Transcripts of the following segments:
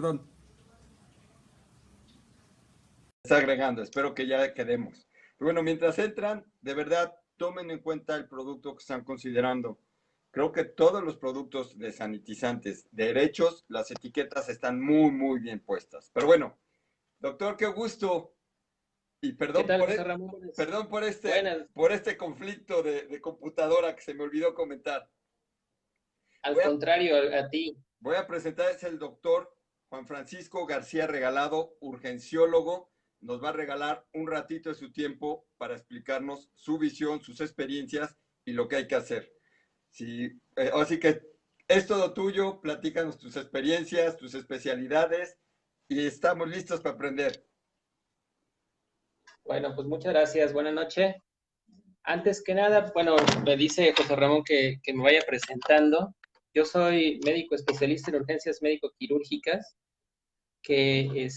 perdón. Está agregando, espero que ya quedemos. Pero bueno, mientras entran, de verdad, tomen en cuenta el producto que están considerando. Creo que todos los productos de sanitizantes derechos, las etiquetas están muy, muy bien puestas. Pero bueno, doctor, qué gusto. Y ¿Qué perdón tal, por, José Ramón? perdón Buenas. por este conflicto de computadora que se me olvidó comentar. Al Voy a, contrario, a ti. voy a presentar, es el doctor Juan Francisco García Regalado, urgenciólogo. Nos va a regalar un ratito de su tiempo para explicarnos su visión, sus experiencias y lo que hay que hacer. Sí, así que es todo tuyo, platícanos tus experiencias, tus especialidades y estamos listos para aprender. Bueno, pues muchas gracias. Buenas noches. Antes que nada, bueno, me dice José Ramón que me vaya presentando. Yo soy médico especialista en urgencias médico-quirúrgicas, que,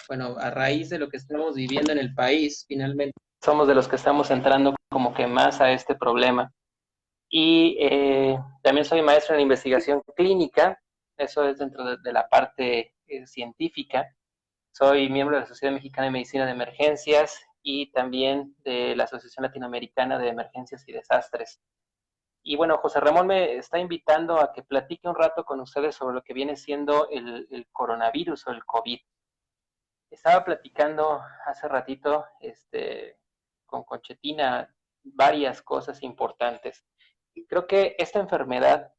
bueno, a raíz de lo que estamos viviendo en el país, finalmente somos de los que estamos entrando como que más a este problema. Y también soy maestro en investigación clínica, eso es dentro de la parte científica. Soy miembro de la Sociedad Mexicana de Medicina de Emergencias y también de la Asociación Latinoamericana de Emergencias y Desastres. Y bueno, José Ramón me está invitando a que platique un rato con ustedes sobre lo que viene siendo el coronavirus o el COVID. Estaba platicando hace ratito con Conchetina varias cosas importantes. Y creo que esta enfermedad,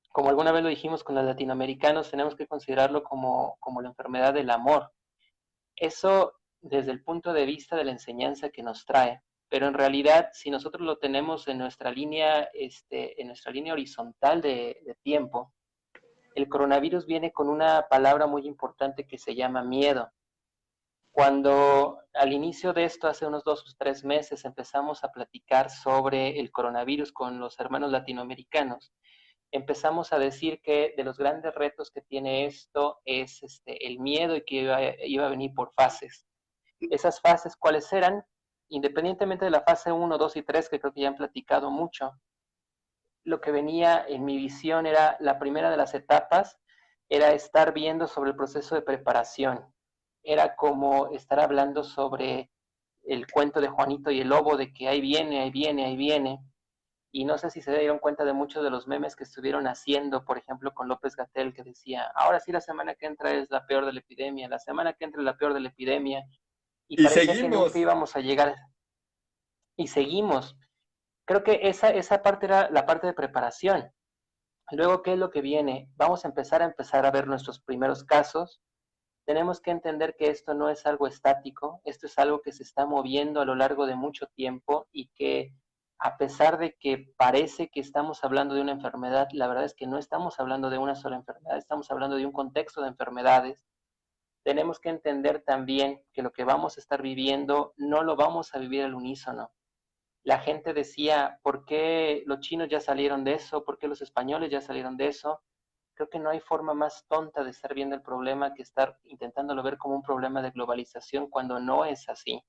como alguna vez lo dijimos con los latinoamericanos, tenemos que considerarlo como la enfermedad del amor. Eso desde el punto de vista de la enseñanza que nos trae. Pero en realidad, si nosotros lo tenemos en nuestra línea horizontal de tiempo, el coronavirus viene con una palabra muy importante que se llama miedo. Cuando al inicio de esto, hace unos 2 o 3 meses, empezamos a platicar sobre el coronavirus con los hermanos latinoamericanos, empezamos a decir que de los grandes retos que tiene esto es el miedo y que iba a venir por fases. Esas fases, ¿cuáles eran? Independientemente de la fase 1, 2 y 3, que creo que ya han platicado mucho, lo que venía en mi visión era la primera de las etapas, era estar viendo sobre el proceso de preparación. Era como estar hablando sobre el cuento de Juanito y el lobo, de que ahí viene, ahí viene, ahí viene. Y no sé si se dieron cuenta de muchos de los memes que estuvieron haciendo, por ejemplo, con López-Gatell, que decía, ahora sí la semana que entra es la peor de la epidemia, la semana que entra es la peor de la epidemia, y Y parecía que nunca seguimos. íbamos a llegar, y seguimos. Creo que esa parte era la parte de preparación. Luego, ¿qué es lo que viene? Vamos a empezar a ver nuestros primeros casos. Tenemos que entender que esto no es algo estático, esto es algo que se está moviendo a lo largo de mucho tiempo y que a pesar de que parece que estamos hablando de una enfermedad, la verdad es que no estamos hablando de una sola enfermedad, estamos hablando de un contexto de enfermedades. Tenemos que entender también que lo que vamos a estar viviendo no lo vamos a vivir al unísono. La gente decía, ¿por qué los chinos ya salieron de eso? ¿Por qué los españoles ya salieron de eso? Creo que no hay forma más tonta de estar viendo el problema que estar intentándolo ver como un problema de globalización cuando no es así.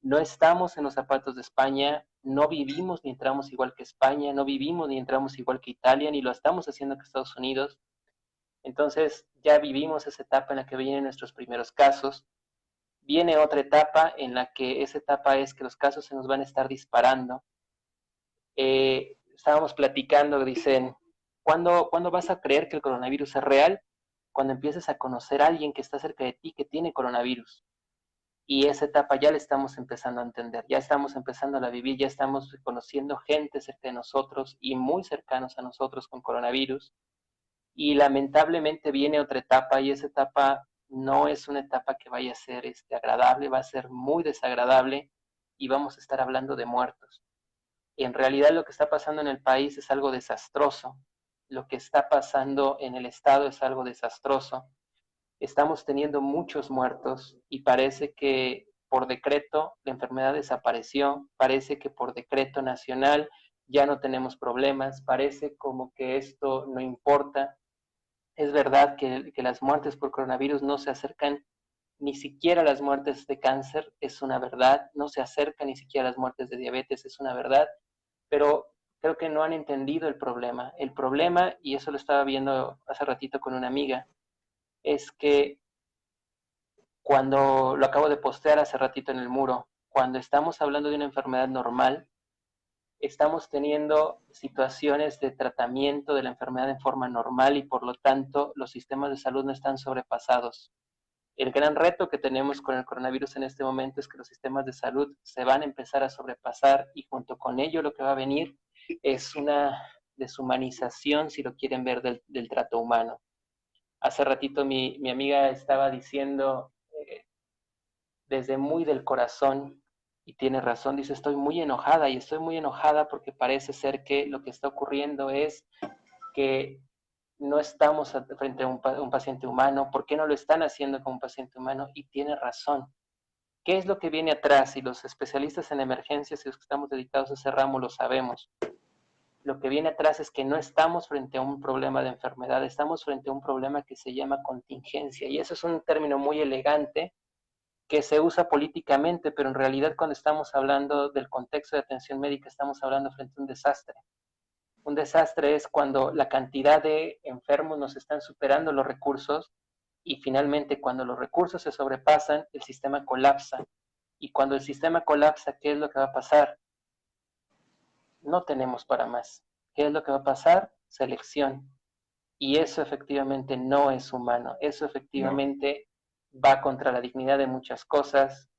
No estamos en los zapatos de España, no vivimos ni entramos igual que España, no vivimos ni entramos igual que Italia, ni lo estamos haciendo que Estados Unidos. Entonces ya vivimos esa etapa en la que vienen nuestros primeros casos. Viene otra etapa en la que esa etapa es que los casos se nos van a estar disparando. Estábamos platicando, dicen, ¿cuándo vas a creer que el coronavirus es real? Cuando empieces a conocer a alguien que está cerca de ti que tiene coronavirus. Y esa etapa ya la estamos empezando a entender, ya estamos empezando a la vivir, ya estamos conociendo gente cerca de nosotros y muy cercanos a nosotros con coronavirus. Y lamentablemente viene otra etapa y esa etapa no es una etapa que vaya a ser agradable, va a ser muy desagradable y vamos a estar hablando de muertos. En realidad lo que está pasando en el país es algo desastroso. Lo que está pasando en el estado es algo desastroso. Estamos teniendo muchos muertos y parece que por decreto la enfermedad desapareció, parece que por decreto nacional ya no tenemos problemas, parece como que esto no importa. Es verdad que las muertes por coronavirus no se acercan ni siquiera a las muertes de cáncer, es una verdad, no se acercan ni siquiera a las muertes de diabetes, es una verdad, pero creo que no han entendido el problema. El problema, y eso lo estaba viendo hace ratito con una amiga, es que cuando lo acabo de postear hace ratito en el muro, cuando estamos hablando de una enfermedad normal, estamos teniendo situaciones de tratamiento de la enfermedad en forma normal y por lo tanto los sistemas de salud no están sobrepasados. El gran reto que tenemos con el coronavirus en este momento es que los sistemas de salud se van a empezar a sobrepasar y junto con ello lo que va a venir es una deshumanización, si lo quieren ver, del trato humano. Hace ratito mi amiga estaba diciendo desde muy del corazón, y tiene razón, dice, estoy muy enojada, y estoy muy enojada porque parece ser que lo que está ocurriendo es que no estamos frente a un paciente humano. ¿Por qué no lo están haciendo como un paciente humano? Y tiene razón. ¿Qué es lo que viene atrás? Y los especialistas en emergencias y los que estamos dedicados a ese ramo lo sabemos. Lo que viene atrás es que no estamos frente a un problema de enfermedad, estamos frente a un problema que se llama contingencia. Y eso es un término muy elegante que se usa políticamente, pero en realidad cuando estamos hablando del contexto de atención médica estamos hablando frente a un desastre. Un desastre es cuando la cantidad de enfermos nos están superando los recursos y finalmente cuando los recursos se sobrepasan, el sistema colapsa. Y cuando el sistema colapsa, ¿qué es lo que va a pasar? No tenemos para más. ¿Qué es lo que va a pasar? Selección. Y eso efectivamente no es humano. Eso efectivamente va contra la dignidad de muchas cosas.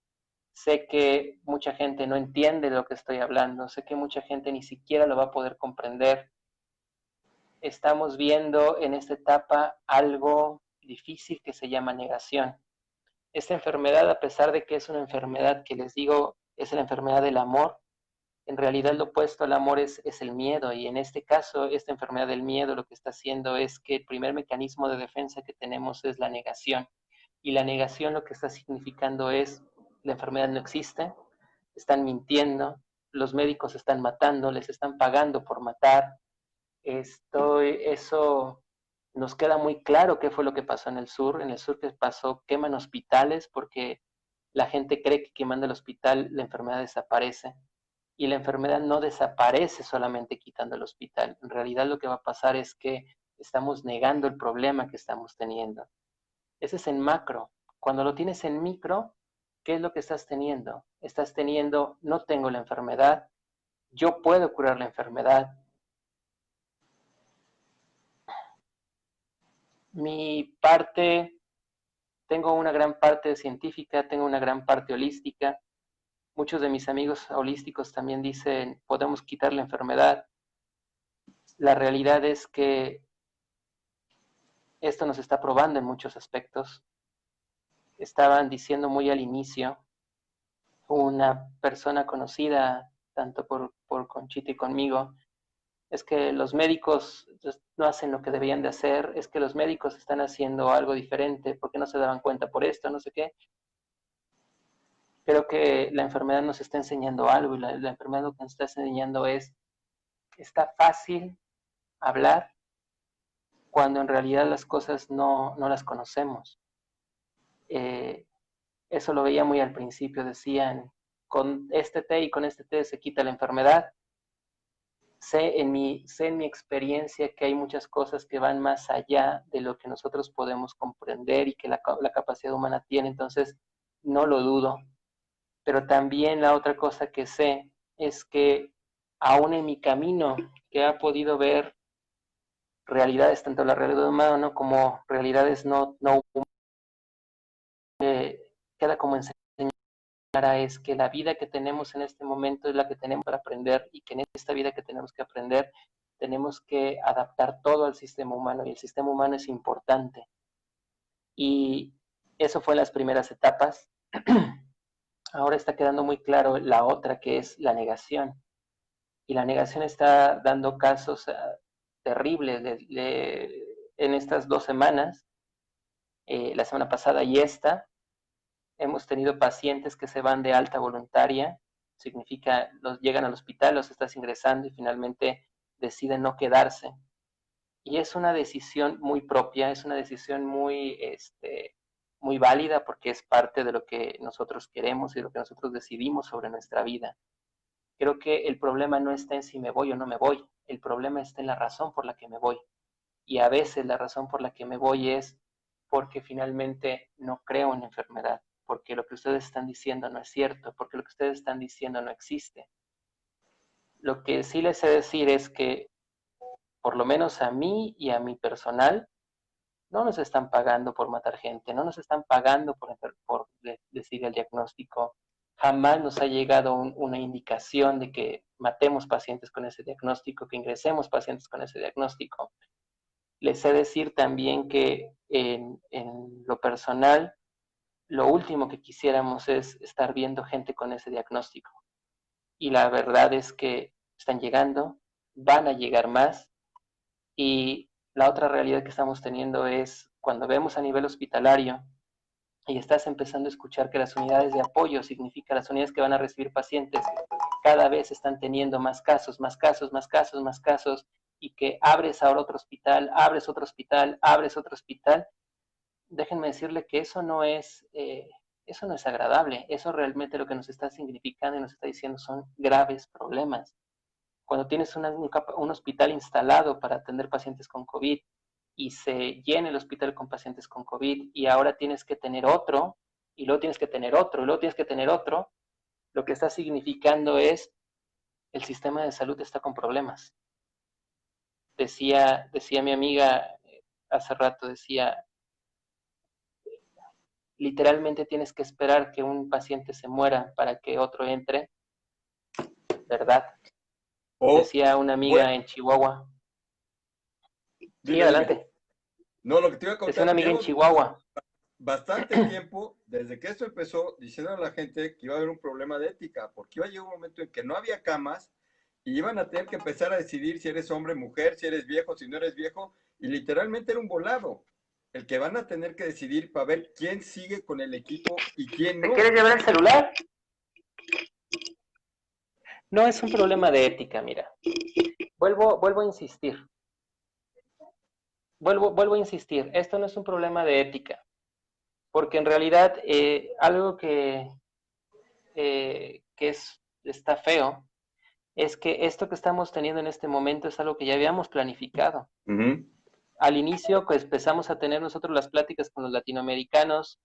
Sé que mucha gente no entiende de lo que estoy hablando. Sé que mucha gente ni siquiera lo va a poder comprender. Estamos viendo en esta etapa algo difícil que se llama negación. Esta enfermedad, a pesar de que es una enfermedad que les digo es la enfermedad del amor, en realidad lo opuesto al amor es el miedo, y en este caso esta enfermedad del miedo lo que está haciendo es que el primer mecanismo de defensa que tenemos es la negación, y la negación lo que está significando es la enfermedad no existe, están mintiendo, los médicos están matando, les están pagando por matar. Eso nos queda muy claro qué fue lo que pasó en el sur. En el sur, ¿qué pasó? Queman hospitales porque la gente cree que quemando el hospital la enfermedad desaparece. Y la enfermedad no desaparece solamente quitando el hospital. En realidad lo que va a pasar es que estamos negando el problema que estamos teniendo. Ese es en macro. Cuando lo tienes en micro, ¿qué es lo que estás teniendo? Estás teniendo, no tengo la enfermedad, yo puedo curar la enfermedad. Mi parte, tengo una gran parte científica, tengo una gran parte holística. Muchos de mis amigos holísticos también dicen, podemos quitar la enfermedad. La realidad es que esto nos está probando en muchos aspectos. Estaban diciendo muy al inicio, una persona conocida, tanto por Conchita y conmigo, es que los médicos no hacen lo que deberían de hacer, es que los médicos están haciendo algo diferente, porque no se daban cuenta por esto, no sé qué. Creo que la enfermedad nos está enseñando algo, y la enfermedad lo que nos está enseñando es, está fácil hablar cuando en realidad las cosas no las conocemos. Eh, Eso lo veía muy al principio, decían, con este té y con este té se quita la enfermedad. Sé en mi experiencia que hay muchas cosas que van más allá de lo que nosotros podemos comprender y que la capacidad humana tiene, entonces no lo dudo. Pero también la otra cosa que sé es que aún en mi camino, que he podido ver realidades, tanto la realidad humana como realidades no queda como enseñanza es que la vida que tenemos en este momento es la que tenemos para aprender, y que en esta vida que tenemos que aprender tenemos que adaptar todo al sistema humano, y el sistema humano es importante. Y eso fue en las primeras etapas. Ahora está quedando muy claro la otra, que es la negación. Y la negación está dando casos terribles en estas 2 semanas, la semana pasada y esta. Hemos tenido pacientes que se van de alta voluntaria, significa llegan al hospital, los estás ingresando y finalmente deciden no quedarse. Y es una decisión muy propia, es una decisión muy válida, porque es parte de lo que nosotros queremos y de lo que nosotros decidimos sobre nuestra vida. Creo que el problema no está en si me voy o no me voy, el problema está en la razón por la que me voy. Y a veces la razón por la que me voy es porque finalmente no creo en la enfermedad, porque lo que ustedes están diciendo no es cierto, porque lo que ustedes están diciendo no existe. Lo que sí les sé decir es que, por lo menos a mí y a mi personal, no nos están pagando por matar gente, no nos están pagando por decir el diagnóstico. Jamás nos ha llegado una indicación de que matemos pacientes con ese diagnóstico, que ingresemos pacientes con ese diagnóstico. Les sé decir también que en lo personal, lo último que quisiéramos es estar viendo gente con ese diagnóstico. Y la verdad es que están llegando, van a llegar más, y la otra realidad que estamos teniendo es cuando vemos a nivel hospitalario y estás empezando a escuchar que las unidades de apoyo, significa las unidades que van a recibir pacientes, cada vez están teniendo más casos, más casos, más casos, más casos, y que abres ahora otro hospital, abres otro hospital, abres otro hospital. Déjenme decirle que eso no es agradable. Eso realmente lo que nos está significando y nos está diciendo son graves problemas. Cuando tienes un hospital instalado para atender pacientes con COVID y se llena el hospital con pacientes con COVID y ahora tienes que tener otro, y luego tienes que tener otro, y luego tienes que tener otro, lo que está significando es el sistema de salud está con problemas. Decía mi amiga hace rato, decía, literalmente tienes que esperar que un paciente se muera para que otro entre, ¿verdad? O, Decía una bueno, amiga en Chihuahua. Sí, dime. adelante. No, lo que te iba a Decía una contar, amiga en llevo Chihuahua. bastante tiempo, desde que esto empezó, diciendo a la gente que iba a haber un problema de ética, porque iba a llegar un momento en que no había camas y iban a tener que empezar a decidir si eres hombre, mujer, si eres viejo, si no eres viejo, y literalmente era un volado, el que van a tener que decidir para ver quién sigue con el equipo y quién ¿Te no. quieres llevar el celular? No es un problema de ética, mira. Vuelvo a insistir. Vuelvo a insistir. Esto no es un problema de ética. Porque en realidad algo está feo es que esto que estamos teniendo en este momento es algo que ya habíamos planificado. Al inicio, pues empezamos a tener nosotros las pláticas con los latinoamericanos.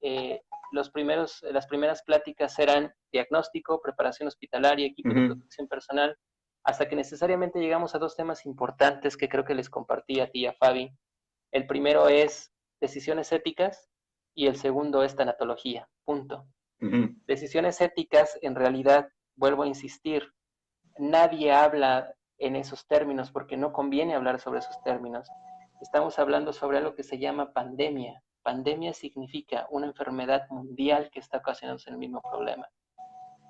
Las primeras pláticas eran diagnóstico, preparación hospitalaria, equipo de protección personal, hasta que necesariamente llegamos a dos temas importantes que creo que les compartí a ti y a Fabi. El primero es decisiones éticas y el segundo es tanatología, punto. Decisiones éticas, en realidad, vuelvo a insistir, nadie habla en esos términos porque no conviene hablar sobre esos términos. Estamos hablando sobre algo que se llama pandemia. Pandemia significa una enfermedad mundial que está ocasionándose el mismo problema.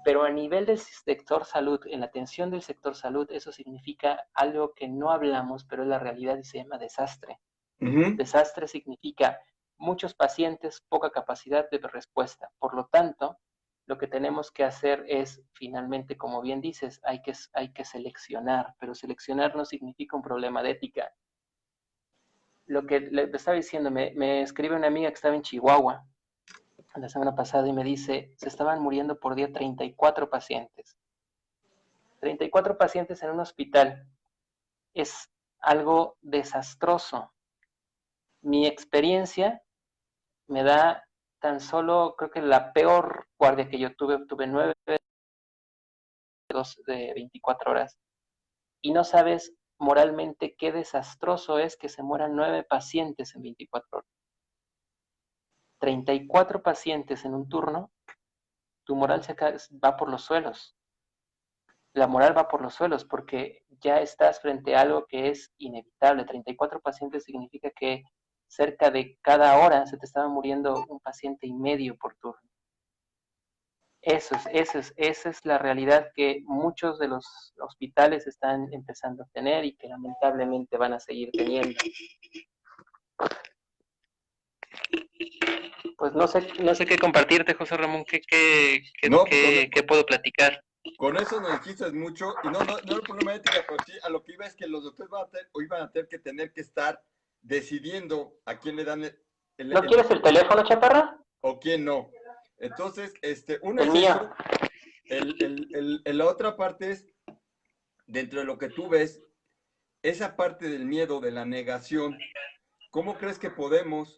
Pero a nivel del sector salud, en la atención del sector salud, eso significa algo que no hablamos, pero es la realidad y se llama desastre. Desastre significa muchos pacientes, poca capacidad de respuesta. Por lo tanto, lo que tenemos que hacer es, finalmente, como bien dices, hay que seleccionar, pero seleccionar no significa un problema de ética. Lo que le estaba diciendo, me escribe una amiga que estaba en Chihuahua la semana pasada y me dice, se estaban muriendo por día 34 pacientes. 34 pacientes en un hospital es algo desastroso. Mi experiencia me da tan solo, creo que la peor guardia que yo tuve 9 de 24 horas. Y no sabes moralmente qué desastroso es que se mueran 9 pacientes en 24 horas. 34 pacientes en un turno, tu moral va por los suelos. La moral va por los suelos porque ya estás frente a algo que es inevitable. 34 pacientes significa que cerca de cada hora se te estaba muriendo un paciente y medio por turno. Esa es la realidad que muchos de los hospitales están empezando a tener y que lamentablemente van a seguir teniendo. Pues no sé qué compartirte, José Ramón, qué puedo platicar. Con eso nos dijiste mucho, y no era un problema de ética, pero sí a lo que iba es que los doctores iban a tener que estar decidiendo a quién le dan ¿No quieres el teléfono, chaparra? O quién no. Entonces, uno el es mío. eso. La otra parte es, dentro de lo que tú ves, esa parte del miedo, de la negación, ¿cómo crees que podemos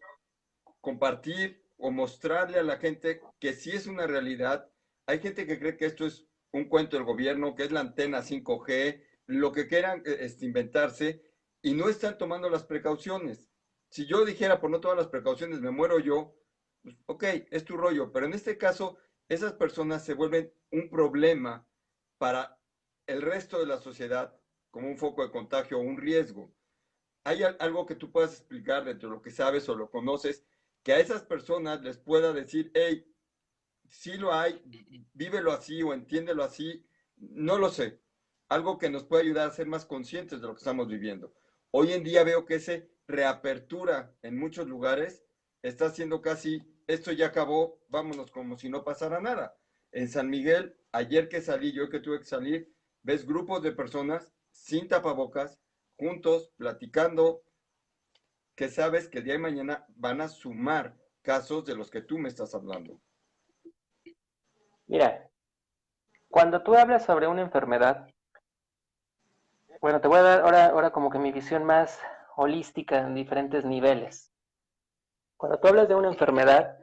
compartir o mostrarle a la gente que sí es una realidad. Hay gente que cree que esto es un cuento del gobierno, que es la antena 5G, lo que quieran inventarse, y no están tomando las precauciones. Si yo dijera por no tomar las precauciones me muero yo, pues, ok, es tu rollo, pero en este caso esas personas se vuelven un problema para el resto de la sociedad como un foco de contagio o un riesgo. ¿Hay algo que tú puedas explicar dentro de lo que sabes o lo conoces que a esas personas les pueda decir, hey, sí lo hay, vívelo así o entiéndelo así? No lo sé. Algo que nos puede ayudar a ser más conscientes de lo que estamos viviendo. Hoy en día veo que esa reapertura en muchos lugares está haciendo casi, esto ya acabó, vámonos como si no pasara nada. En San Miguel, ayer que salí, yo que tuve que salir, ves grupos de personas sin tapabocas, juntos, platicando, que sabes que el día de mañana van a sumar casos de los que tú me estás hablando. Mira, cuando tú hablas sobre una enfermedad, bueno, te voy a dar ahora como que mi visión más holística en diferentes niveles. Cuando tú hablas de una enfermedad,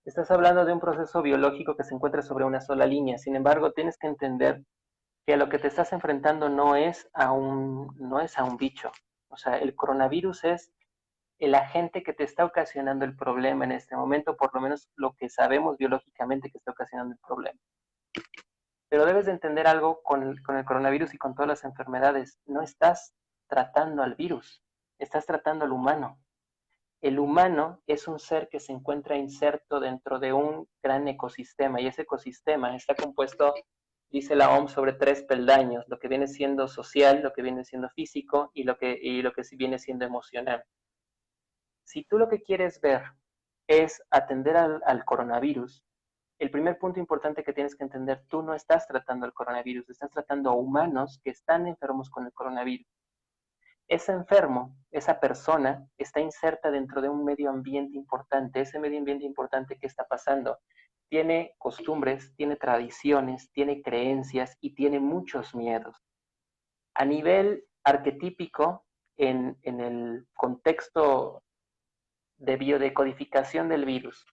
estás hablando de un proceso biológico que se encuentra sobre una sola línea. Sin embargo, tienes que entender que a lo que te estás enfrentando no es a un bicho. O sea, el coronavirus es el agente que te está ocasionando el problema en este momento, por lo menos lo que sabemos biológicamente que está ocasionando el problema. Pero debes de entender algo con el coronavirus y con todas las enfermedades. No estás tratando al virus, estás tratando al humano. El humano es un ser que se encuentra inserto dentro de un gran ecosistema y ese ecosistema está compuesto, dice la OMS, sobre 3 peldaños, lo que viene siendo social, lo que viene siendo físico y lo que viene siendo emocional. Si tú lo que quieres ver es atender al coronavirus, el primer punto importante que tienes que entender, tú no estás tratando al coronavirus, estás tratando a humanos que están enfermos con el coronavirus. Ese enfermo, esa persona, está inserta dentro de un medio ambiente importante. Ese medio ambiente importante, ¿qué está pasando? Tiene costumbres, tiene tradiciones, tiene creencias y tiene muchos miedos. A nivel arquetípico, en el contexto de biodecodificación del virus,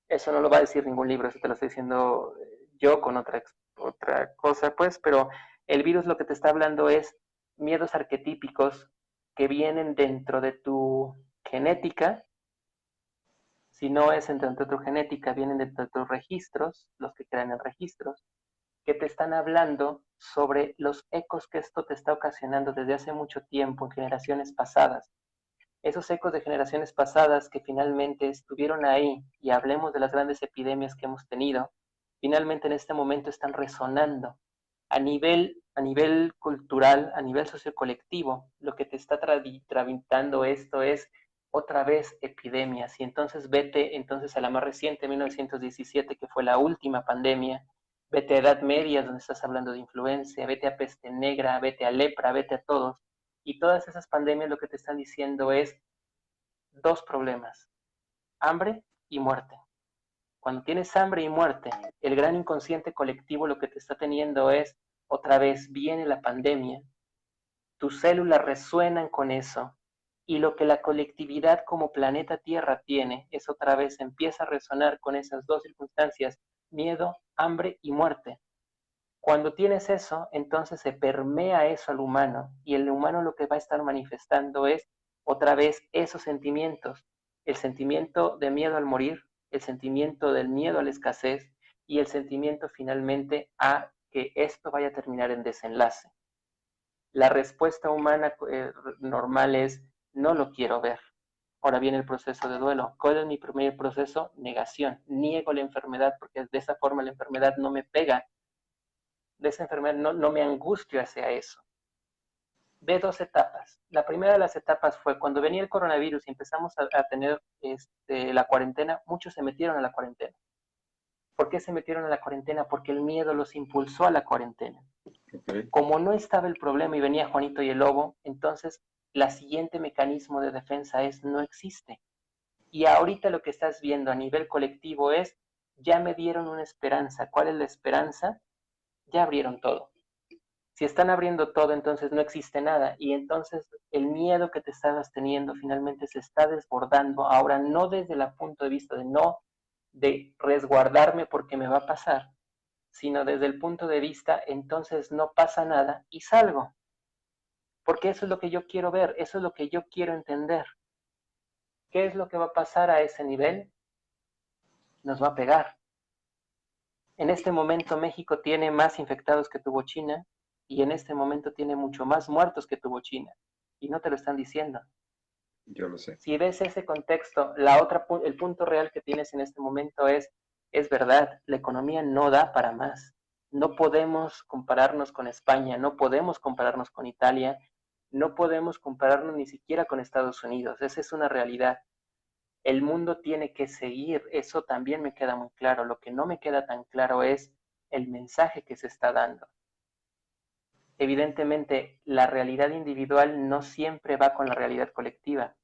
eso no lo va a decir ningún libro, eso te lo estoy diciendo yo con otra cosa, pues, pero el virus lo que te está hablando es miedos arquetípicos que vienen dentro de tu genética. Si no es dentro de tu genética, vienen dentro de tus registros, los que quedan en registros, que te están hablando sobre los ecos que esto te está ocasionando desde hace mucho tiempo en generaciones pasadas. Esos ecos de generaciones pasadas que finalmente estuvieron ahí, y hablemos de las grandes epidemias que hemos tenido, finalmente en este momento están resonando a nivel cultural, a nivel sociocolectivo. Lo que te está tramitando esto es otra vez epidemias, y entonces vete entonces a la más reciente, 1917, que fue la última pandemia, vete a Edad Media, donde estás hablando de influenza, vete a peste negra, vete a lepra, vete a todos, y todas esas pandemias lo que te están diciendo es dos problemas: hambre y muerte. Cuando tienes hambre y muerte, el gran inconsciente colectivo lo que te está teniendo es, otra vez viene la pandemia, tus células resuenan con eso, y lo que la colectividad como planeta Tierra tiene es otra vez empieza a resonar con esas dos circunstancias: miedo, hambre y muerte. Cuando tienes eso, entonces se permea eso al humano, y el humano lo que va a estar manifestando es otra vez esos sentimientos: el sentimiento de miedo al morir, el sentimiento del miedo a la escasez y el sentimiento finalmente a que esto vaya a terminar en desenlace. La respuesta humana normal es: no lo quiero ver. Ahora viene el proceso de duelo. ¿Cuál es mi primer proceso? Negación. Niego la enfermedad porque de esa forma la enfermedad no me pega, de esa enfermedad no me angustio hacia eso. Ve dos etapas. La primera de las etapas fue cuando venía el coronavirus y empezamos a tener la cuarentena, muchos se metieron a la cuarentena. ¿Por qué se metieron a la cuarentena? Porque el miedo los impulsó a la cuarentena. Okay. Como no estaba el problema y venía Juanito y el Lobo, entonces la siguiente mecanismo de defensa es: no existe. Y ahorita lo que estás viendo a nivel colectivo es: ya me dieron una esperanza. ¿Cuál es la esperanza? Ya abrieron todo. Si están abriendo todo, entonces no existe nada. Y entonces el miedo que te estabas teniendo finalmente se está desbordando. Ahora no desde el punto de vista de resguardarme porque me va a pasar, sino desde el punto de vista, entonces no pasa nada y salgo. Porque eso es lo que yo quiero ver, eso es lo que yo quiero entender. ¿Qué es lo que va a pasar a ese nivel? Nos va a pegar. En este momento México tiene más infectados que tuvo China y en este momento tiene mucho más muertos que tuvo China. Y no te lo están diciendo. Yo lo sé. Si ves ese contexto, el punto real que tienes en este momento es verdad, la economía no da para más. No podemos compararnos con España, no podemos compararnos con Italia, no podemos compararnos ni siquiera con Estados Unidos. Esa es una realidad. El mundo tiene que seguir, eso también me queda muy claro. Lo que no me queda tan claro es el mensaje que se está dando. Evidentemente, la realidad individual no siempre va con la realidad colectiva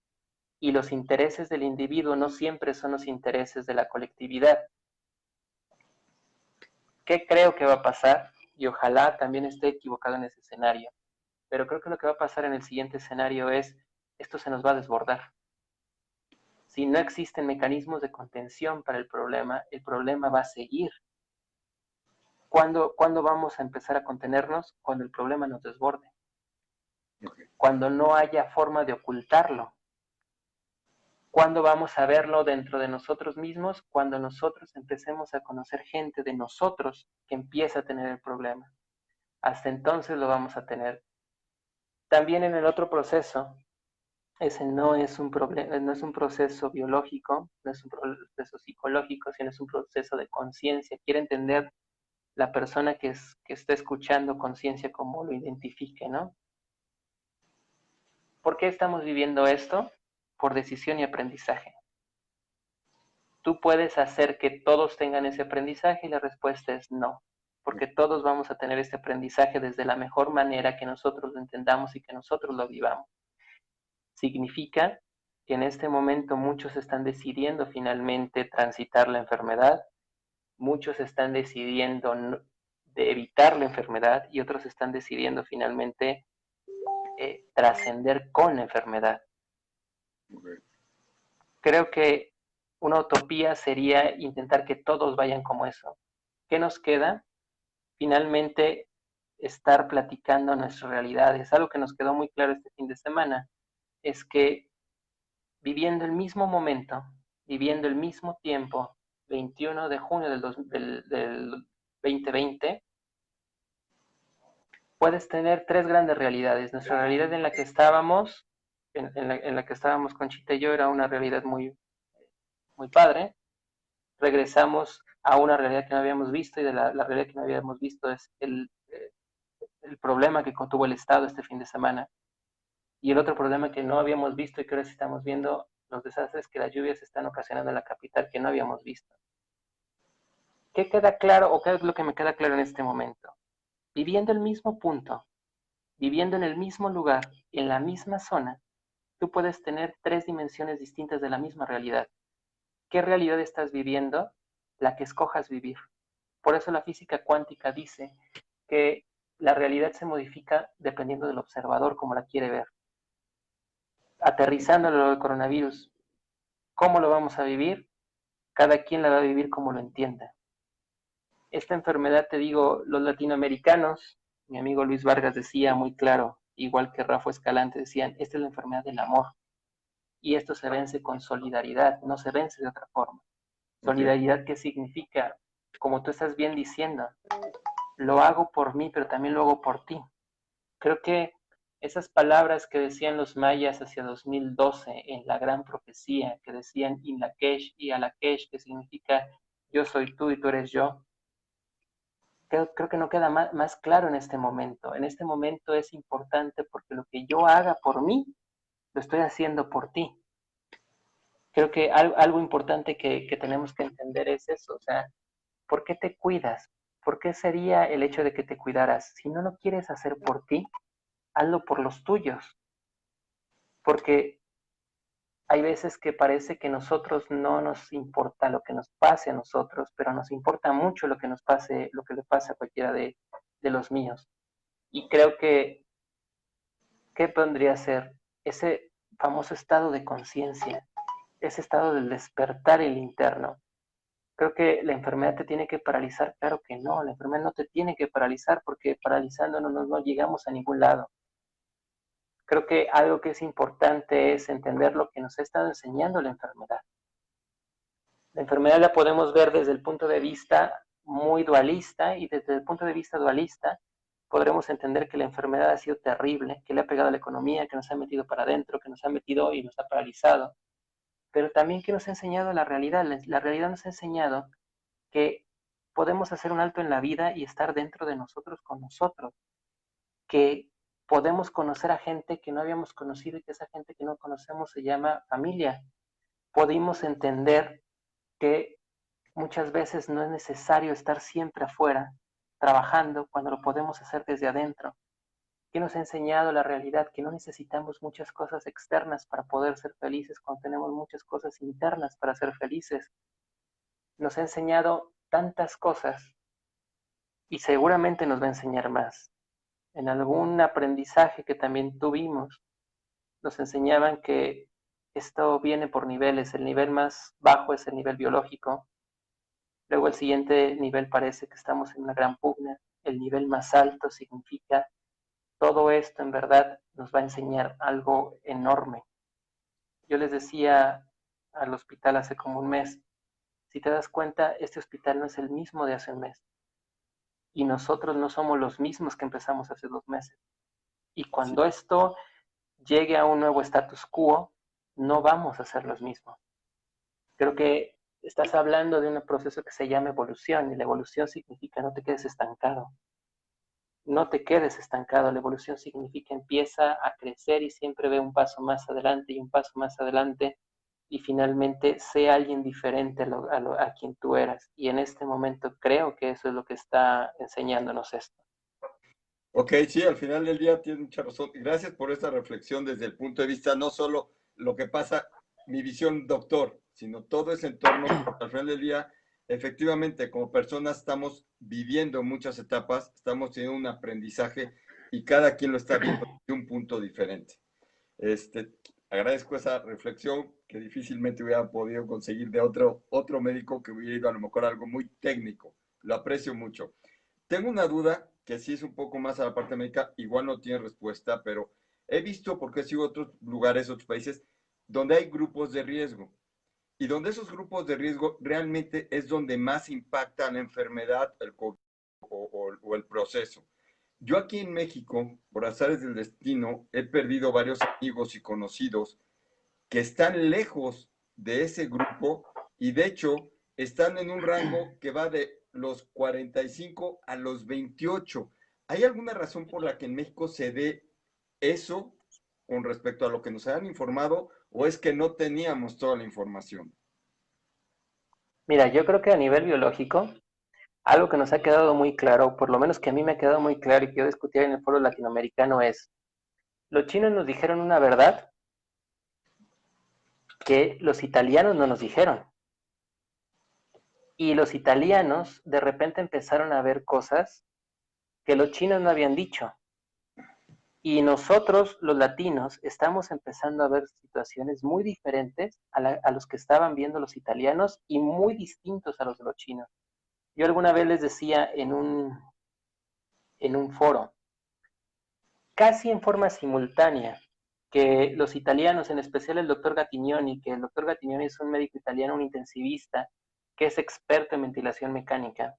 y los intereses del individuo no siempre son los intereses de la colectividad. ¿Qué creo que va a pasar? Y ojalá también esté equivocado en ese escenario, pero creo que lo que va a pasar en el siguiente escenario es, esto se nos va a desbordar. Si no existen mecanismos de contención para el problema va a seguir. ¿Cuándo vamos a empezar a contenernos? Cuando el problema nos desborde. Okay. Cuando no haya forma de ocultarlo. ¿Cuándo vamos a verlo dentro de nosotros mismos? Cuando nosotros empecemos a conocer gente de nosotros que empieza a tener el problema. Hasta entonces lo vamos a tener. También en el otro proceso, ese no es un problema, no es un proceso biológico, no es un proceso psicológico, sino es un proceso de conciencia. Quiere entender la persona que está escuchando conciencia como lo identifique, ¿no? ¿Por qué estamos viviendo esto? Por decisión y aprendizaje. ¿Tú puedes hacer que todos tengan ese aprendizaje? Y la respuesta es no, porque todos vamos a tener este aprendizaje desde la mejor manera que nosotros lo entendamos y que nosotros lo vivamos. Significa que en este momento muchos están decidiendo finalmente transitar la enfermedad, muchos están decidiendo de evitar la enfermedad y otros están decidiendo finalmente trascender con la enfermedad. Okay. Creo que una utopía sería intentar que todos vayan como eso. ¿Qué nos queda? Finalmente, estar platicando nuestras realidades. Algo que nos quedó muy claro este fin de semana es que viviendo el mismo momento, viviendo el mismo tiempo, 21 de junio del 2020, puedes tener tres grandes realidades. Nuestra realidad en la que estábamos, en la que estábamos Conchita y yo, era una realidad muy, muy padre. Regresamos a una realidad que no habíamos visto y de la realidad que no habíamos visto es el problema que tuvo el Estado este fin de semana. Y el otro problema que no habíamos visto y que ahora sí estamos viendo, los desastres que las lluvias están ocasionando en la capital que no habíamos visto. ¿Qué queda claro o qué es lo que me queda claro en este momento? Viviendo el mismo punto, viviendo en el mismo lugar, en la misma zona, tú puedes tener tres dimensiones distintas de la misma realidad. ¿Qué realidad estás viviendo? La que escojas vivir. Por eso la física cuántica dice que la realidad se modifica dependiendo del observador, como la quiere ver. Aterrizando lo del coronavirus, ¿cómo lo vamos a vivir? Cada quien la va a vivir como lo entienda. Esta enfermedad, te digo, los latinoamericanos, mi amigo Luis Vargas decía muy claro, igual que Rafa Escalante, decían, esta es la enfermedad del amor. Y esto se vence con solidaridad, no se vence de otra forma. Solidaridad, ¿qué significa? Como tú estás bien diciendo, lo hago por mí, pero también lo hago por ti. Creo que esas palabras que decían los mayas hacia 2012 en la gran profecía, que decían Inlakesh y Alakesh, que significa yo soy tú y tú eres yo, creo que no queda más claro en este momento. En este momento es importante porque lo que yo haga por mí, lo estoy haciendo por ti. Creo que algo importante que tenemos que entender es eso, o sea, ¿por qué te cuidas? ¿Por qué sería el hecho de que te cuidaras? Si no lo quieres hacer por ti, hazlo por los tuyos. Porque hay veces que parece que nosotros no nos importa lo que nos pase a nosotros, pero nos importa mucho lo que nos pase, lo que le pase a cualquiera de los míos. Y creo que, ¿qué podría ser? Ese famoso estado de conciencia, ese estado del despertar el interno. Creo que la enfermedad te tiene que paralizar, claro que no, la enfermedad no te tiene que paralizar porque paralizándonos no llegamos a ningún lado. Creo que algo que es importante es entender lo que nos ha estado enseñando la enfermedad. La enfermedad la podemos ver desde el punto de vista muy dualista y desde el punto de vista dualista podremos entender que la enfermedad ha sido terrible, que le ha pegado a la economía, que nos ha metido para adentro, que nos ha metido y nos ha paralizado, pero también que nos ha enseñado la realidad. La realidad nos ha enseñado que podemos hacer un alto en la vida y estar dentro de nosotros con nosotros, que podemos conocer a gente que no habíamos conocido y que esa gente que no conocemos se llama familia. Pudimos entender que muchas veces no es necesario estar siempre afuera trabajando cuando lo podemos hacer desde adentro. Que nos ha enseñado la realidad que no necesitamos muchas cosas externas para poder ser felices cuando tenemos muchas cosas internas para ser felices. Nos ha enseñado tantas cosas y seguramente nos va a enseñar más. En algún aprendizaje que también tuvimos, nos enseñaban que esto viene por niveles. El nivel más bajo es el nivel biológico. Luego el siguiente nivel parece que estamos en una gran pugna. El nivel más alto significa todo esto en verdad nos va a enseñar algo enorme. Yo les decía al hospital hace como un mes, si te das cuenta, este hospital no es el mismo de hace un mes. Y nosotros no somos los mismos que empezamos hace 2 meses. Y Sí. cuando esto llegue a un nuevo status quo, no vamos a ser los mismos. Creo que estás hablando de un proceso que se llama evolución, y la evolución significa no te quedes estancado. No te quedes estancado, la evolución significa empieza a crecer y siempre ve un paso más adelante y un paso más adelante y finalmente sé alguien diferente a quien tú eras. Y en este momento creo que eso es lo que está enseñándonos esto. Ok, sí, al final del día tienes mucha razón. Gracias por esta reflexión desde el punto de vista no solo lo que pasa, mi visión doctor, sino todo ese entorno. Al final del día, efectivamente, como personas estamos viviendo muchas etapas, estamos teniendo un aprendizaje y cada quien lo está viendo de un punto diferente. Este, agradezco esa reflexión que difícilmente hubiera podido conseguir de otro médico que hubiera ido a lo mejor a algo muy técnico. Lo aprecio mucho. Tengo una duda que sí es un poco más a la parte médica, igual no tiene respuesta, pero he visto, porque sigo otros lugares, otros países, donde hay grupos de riesgo. Y donde esos grupos de riesgo realmente es donde más impacta la enfermedad el COVID, o el proceso. Yo aquí en México, por azares del destino, he perdido varios amigos y conocidos que están lejos de ese grupo y de hecho están en un rango que va de los 45 a los 28. ¿Hay alguna razón por la que en México se dé eso con respecto a lo que nos han informado o es que no teníamos toda la información? Mira, yo creo que a nivel biológico, algo que nos ha quedado muy claro, por lo menos que a mí me ha quedado muy claro y que yo discutía en el foro latinoamericano es, los chinos nos dijeron una verdad que los italianos no nos dijeron. Y los italianos de repente empezaron a ver cosas que los chinos no habían dicho. Y nosotros, los latinos, estamos empezando a ver situaciones muy diferentes a los que estaban viendo los italianos y muy distintos a los de los chinos. Yo alguna vez les decía en un foro, casi en forma simultánea, que los italianos, en especial el doctor Gattignoni, que el doctor Gattignoni es un médico italiano, un intensivista, que es experto en ventilación mecánica.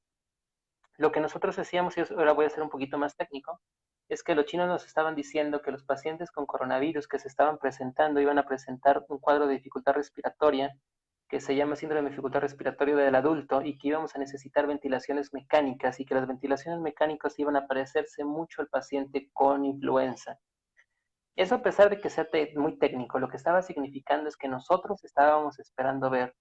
Lo que nosotros decíamos, y ahora voy a ser un poquito más técnico, es que los chinos nos estaban diciendo que los pacientes con coronavirus que se estaban presentando iban a presentar un cuadro de dificultad respiratoria que se llama síndrome de dificultad respiratoria del adulto y que íbamos a necesitar ventilaciones mecánicas y que las ventilaciones mecánicas iban a parecerse mucho al paciente con influenza. Eso a pesar de que sea muy técnico, lo que estaba significando es que nosotros estábamos esperando ver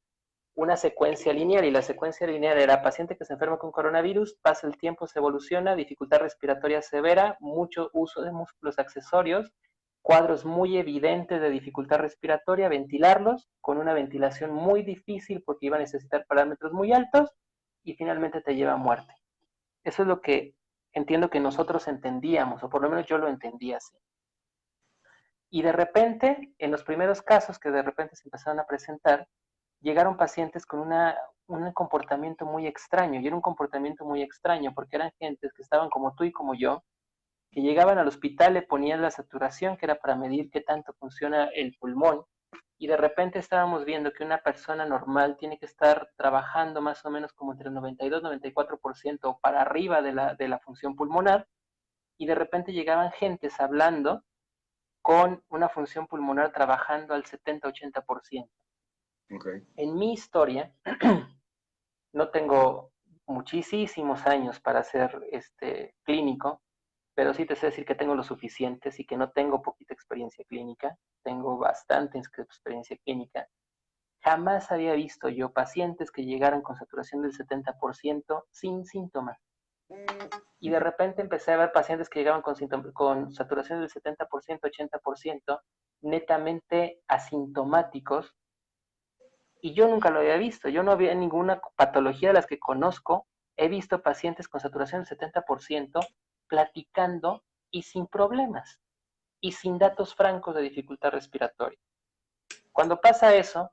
una secuencia lineal y la secuencia lineal era paciente que se enferma con coronavirus, pasa el tiempo, se evoluciona, dificultad respiratoria severa, mucho uso de músculos accesorios, cuadros muy evidentes de dificultad respiratoria, ventilarlos con una ventilación muy difícil porque iba a necesitar parámetros muy altos y finalmente te lleva a muerte. Eso es lo que entiendo que nosotros entendíamos, o por lo menos yo lo entendía así. Y de repente, en los primeros casos que de repente se empezaron a presentar, llegaron pacientes con un comportamiento muy extraño, y era un comportamiento muy extraño porque eran gentes que estaban como tú y como yo, que llegaban al hospital, le ponían la saturación, que era para medir qué tanto funciona el pulmón, y de repente estábamos viendo que una persona normal tiene que estar trabajando más o menos como entre el 92 y 94% para arriba de la función pulmonar, y de repente llegaban gentes hablando con una función pulmonar trabajando al 70-80%. Okay. En mi historia, no tengo muchísimos años para ser clínico, pero sí te sé decir que tengo lo suficientes y que no tengo poquita experiencia clínica, tengo bastante experiencia clínica. Jamás había visto yo pacientes que llegaran con saturación del 70% sin síntomas. Y de repente empecé a ver pacientes que llegaban con saturación del 70%, 80%, netamente asintomáticos, y yo nunca lo había visto. Yo no había ninguna patología de las que conozco. He visto pacientes con saturación del 70% platicando y sin problemas y sin datos francos de dificultad respiratoria. Cuando pasa eso,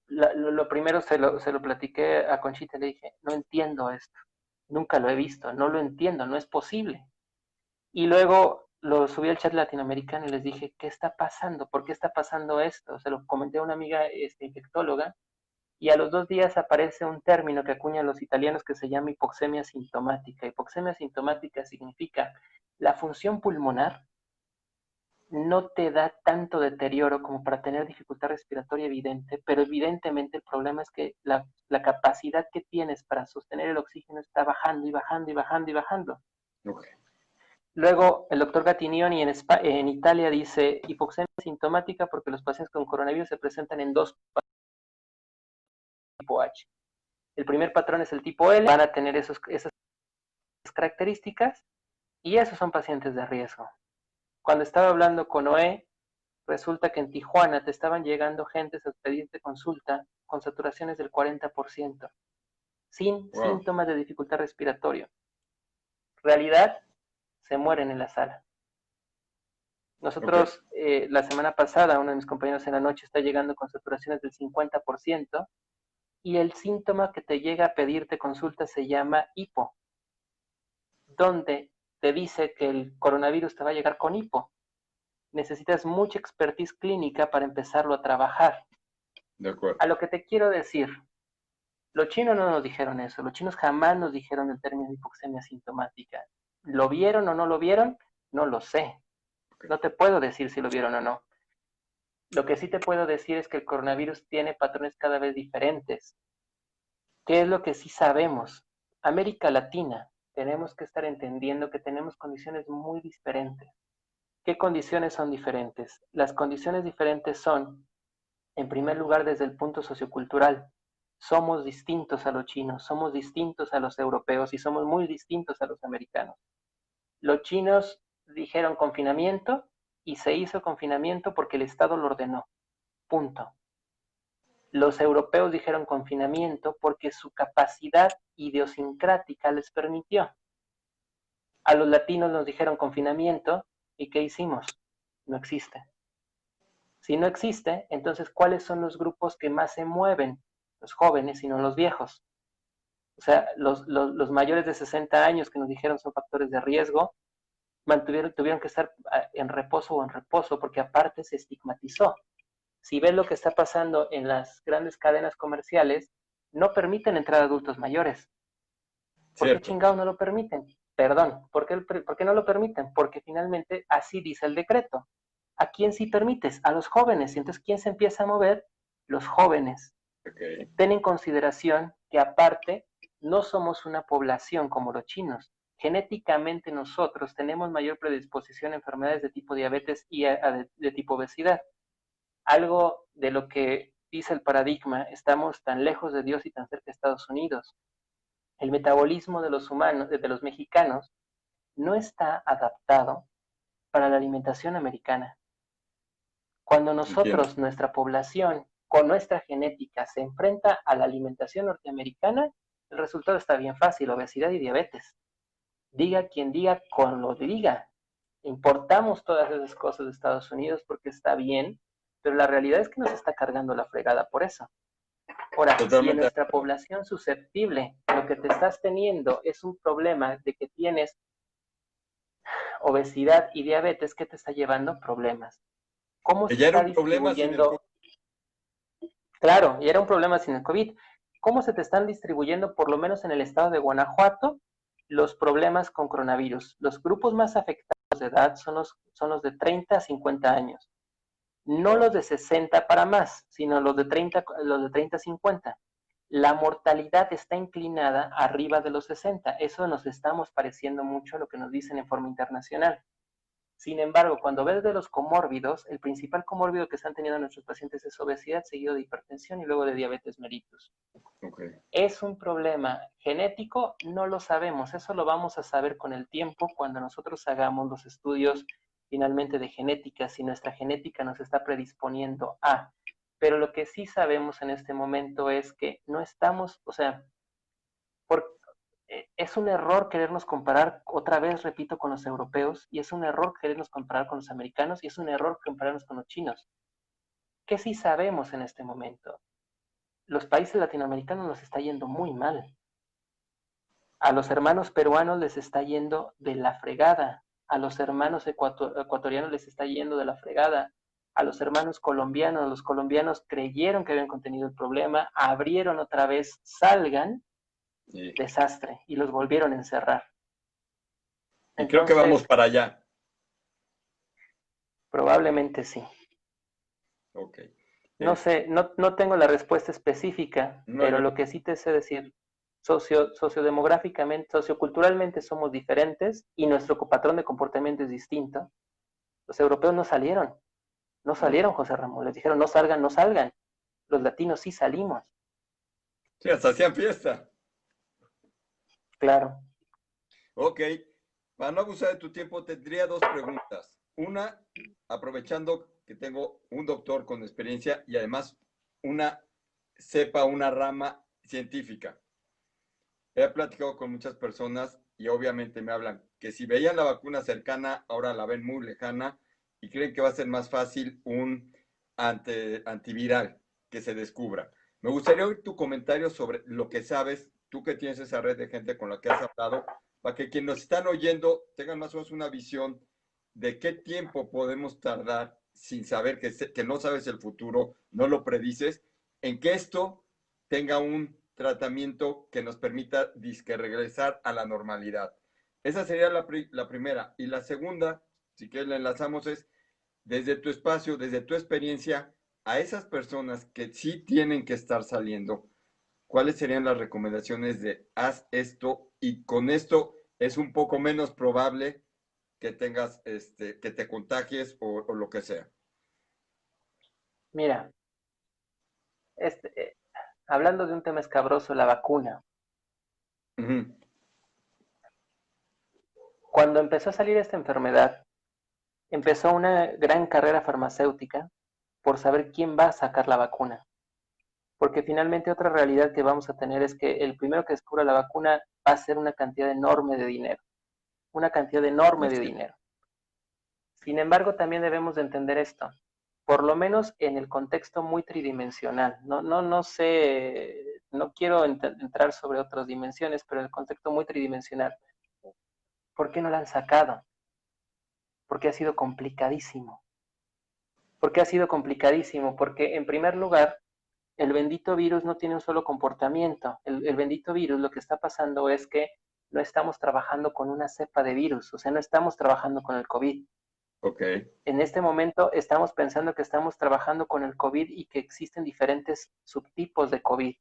lo primero se lo platiqué a Conchita, le dije, no entiendo esto, nunca lo he visto, no lo entiendo, no es posible. Y luego lo subí al chat latinoamericano y les dije, ¿qué está pasando? ¿Por qué está pasando esto? Se lo comenté a una amiga infectóloga, y a los 2 días aparece un término que acuñan los italianos que se llama hipoxemia sintomática. Hipoxemia sintomática significa la función pulmonar no te da tanto deterioro como para tener dificultad respiratoria evidente, pero evidentemente el problema es que la capacidad que tienes para sostener el oxígeno está bajando y bajando y bajando y bajando. Okay. Luego, el doctor Gattiglione en Italia dice hipoxemia sintomática porque los pacientes con coronavirus se presentan en dos tipo H. El primer patrón es el tipo L, van a tener esas características, y esos son pacientes de riesgo. Cuando estaba hablando con Noé, resulta que en Tijuana te estaban llegando gentes a pedirte consulta con saturaciones del 40%, sin síntomas de dificultad respiratoria. Realidad, se mueren en la sala. Nosotros, la semana pasada, uno de mis compañeros en la noche está llegando con saturaciones del 50%, y el síntoma que te llega a pedirte consulta se llama hipo, donde te dice que el coronavirus te va a llegar con hipo. Necesitas mucha expertise clínica para empezarlo a trabajar. De acuerdo. A lo que te quiero decir, los chinos no nos dijeron eso, los chinos jamás nos dijeron el término hipoxemia sintomática. ¿Lo vieron o no lo vieron? No lo sé. No te puedo decir si lo vieron o no. Lo que sí te puedo decir es que el coronavirus tiene patrones cada vez diferentes. ¿Qué es lo que sí sabemos? América Latina, tenemos que estar entendiendo que tenemos condiciones muy diferentes. ¿Qué condiciones son diferentes? Las condiciones diferentes son, en primer lugar, desde el punto sociocultural. Somos distintos a los chinos, somos distintos a los europeos y somos muy distintos a los americanos. Los chinos dijeron confinamiento y se hizo confinamiento porque el Estado lo ordenó. Punto. Los europeos dijeron confinamiento porque su capacidad idiosincrática les permitió. A los latinos nos dijeron confinamiento, ¿y qué hicimos? No existe. Si no existe, entonces, ¿cuáles son los grupos que más se mueven? Los jóvenes y no los viejos. O sea, los mayores de 60 años que nos dijeron son factores de riesgo, tuvieron que estar en reposo o en reposo, porque aparte se estigmatizó. Si ves lo que está pasando en las grandes cadenas comerciales, no permiten entrar a adultos mayores. ¿Por qué chingados no lo permiten? Perdón, ¿por qué no lo permiten? Porque finalmente así dice el decreto. ¿A quién sí permites? A los jóvenes. Y entonces, ¿quién se empieza a mover? Los jóvenes. Ten en consideración que aparte no somos una población como los chinos. Genéticamente nosotros tenemos mayor predisposición a enfermedades de tipo diabetes y de tipo obesidad. Algo de lo que dice el paradigma, estamos tan lejos de Dios y tan cerca de Estados Unidos. El metabolismo de los humanos, de los mexicanos, no está adaptado para la alimentación americana. Cuando nosotros, nuestra población, con nuestra genética, se enfrenta a la alimentación norteamericana, El resultado está bien fácil, obesidad y diabetes. Diga quien diga, con lo diga. Importamos todas esas cosas de Estados Unidos porque está bien, pero la realidad es que nos está cargando la fregada por eso. Ahora, si en Totalmente. nuestra población susceptible lo que te estás teniendo es un problema de que tienes obesidad y diabetes, ¿qué te está llevando? Problemas. ¿Cómo Que se ya era está un problema sin el COVID. distribuyendo? Claro, y era un problema sin el COVID. ¿Cómo se te están distribuyendo, por lo menos en el estado de Guanajuato, los problemas con coronavirus? Los grupos más afectados de edad son los de 30 a 50 años. No los de 60 para más, sino los de 30 a 50. La mortalidad está inclinada arriba de los 60. Eso nos estamos pareciendo mucho a lo que nos dicen en forma internacional. Sin embargo, cuando ves de los comórbidos, el principal comórbido que están teniendo nuestros pacientes es obesidad, seguido de hipertensión y luego de diabetes mellitus. Okay. ¿Es un problema genético? No lo sabemos. Eso lo vamos a saber con el tiempo cuando nosotros hagamos los estudios finalmente de genética, si nuestra genética nos está predisponiendo a. Pero lo que sí sabemos en este momento es que no estamos, o sea, es un error querernos comparar, otra vez repito, con los europeos, y es un error querernos comparar con los americanos, y es un error compararnos con los chinos. ¿Qué sí sabemos en este momento? Los países latinoamericanos nos está yendo muy mal. A los hermanos peruanos les está yendo de la fregada. A los hermanos ecuatorianos les está yendo de la fregada. A los hermanos colombianos, los colombianos creyeron que habían contenido el problema, abrieron otra vez, salgan, sí. Desastre, y los volvieron a encerrar. Y entonces, creo que vamos para allá. Probablemente sí. Ok. No sé, no tengo la respuesta específica, pero lo que sí te sé decir, sociodemográficamente, socioculturalmente somos diferentes y nuestro patrón de comportamiento es distinto. Los europeos no salieron, José Ramón, les dijeron no salgan. Los latinos sí salimos. Sí, hasta hacían fiesta. Claro. Ok, para no abusar de tu tiempo, tendría dos preguntas. Una, aprovechando que tengo un doctor con experiencia y además una rama científica. He platicado con muchas personas y obviamente me hablan que si veían la vacuna cercana, ahora la ven muy lejana y creen que va a ser más fácil un antiviral que se descubra. Me gustaría oír tu comentario sobre lo que sabes, tú que tienes esa red de gente con la que has hablado, para que quienes nos están oyendo tengan más o menos una visión de qué tiempo podemos tardar sin saber que no sabes el futuro, no lo predices, en que esto tenga un tratamiento que nos permita disque regresar a la normalidad. Esa sería la primera. Y la segunda, si quieres la enlazamos, es desde tu espacio, desde tu experiencia, a esas personas que sí tienen que estar saliendo, ¿cuáles serían las recomendaciones de haz esto y con esto es un poco menos probable que tengas, que te contagies o lo que sea? Mira, hablando de un tema escabroso, la vacuna. Uh-huh. Cuando empezó a salir esta enfermedad, empezó una gran carrera farmacéutica por saber quién va a sacar la vacuna. Porque finalmente otra realidad que vamos a tener es que el primero que descubra la vacuna va a ser una cantidad enorme de dinero. Una cantidad enorme de dinero. Sin embargo, también debemos de entender esto. Por lo menos en el contexto muy tridimensional. No sé, no quiero entrar sobre otras dimensiones, pero en el contexto muy tridimensional. ¿Por qué no la han sacado? Porque ha sido complicadísimo. ¿Por qué ha sido complicadísimo? Porque en primer lugar, el bendito virus no tiene un solo comportamiento. El bendito virus lo que está pasando es que no estamos trabajando con una cepa de virus, o sea, no estamos trabajando con el COVID. Okay. En este momento estamos pensando que estamos trabajando con el COVID y que existen diferentes subtipos de COVID.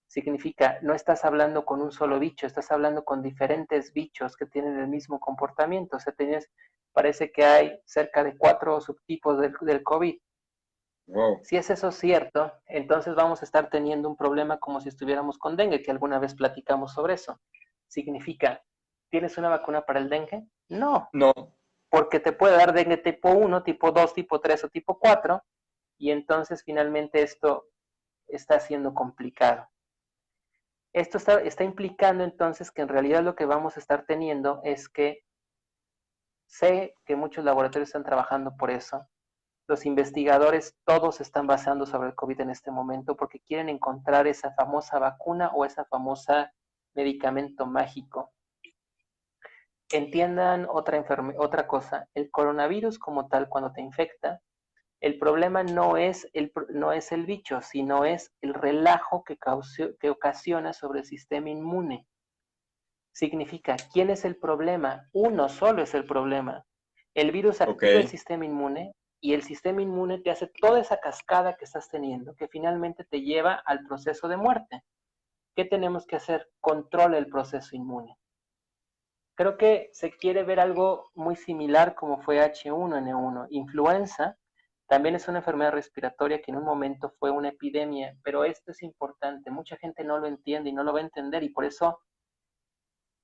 Significa, no estás hablando con un solo bicho, estás hablando con diferentes bichos que tienen el mismo comportamiento. O sea, parece que hay cerca de 4 subtipos del COVID. Wow. Si es eso cierto, entonces vamos a estar teniendo un problema como si estuviéramos con dengue, que alguna vez platicamos sobre eso. Significa, ¿tienes una vacuna para el dengue? No. No. Porque te puede dar dengue tipo 1, tipo 2, tipo 3 o tipo 4, y entonces finalmente esto está siendo complicado. Esto está implicando entonces que en realidad lo que vamos a estar teniendo es que sé que muchos laboratorios están trabajando por eso. Los investigadores todos se están basando sobre el COVID en este momento porque quieren encontrar esa famosa vacuna o esa famosa medicamento mágico. Entiendan otra cosa, el coronavirus como tal cuando te infecta, el problema no es el bicho, sino es el relajo que ocasiona sobre el sistema inmune. Significa, ¿quién es el problema? Uno solo es el problema. El virus activa el sistema inmune y el sistema inmune te hace toda esa cascada que estás teniendo, que finalmente te lleva al proceso de muerte. ¿Qué tenemos que hacer? Controla el proceso inmune. Creo que se quiere ver algo muy similar como fue H1N1. Influenza también es una enfermedad respiratoria que en un momento fue una epidemia, pero esto es importante. Mucha gente no lo entiende y no lo va a entender y por eso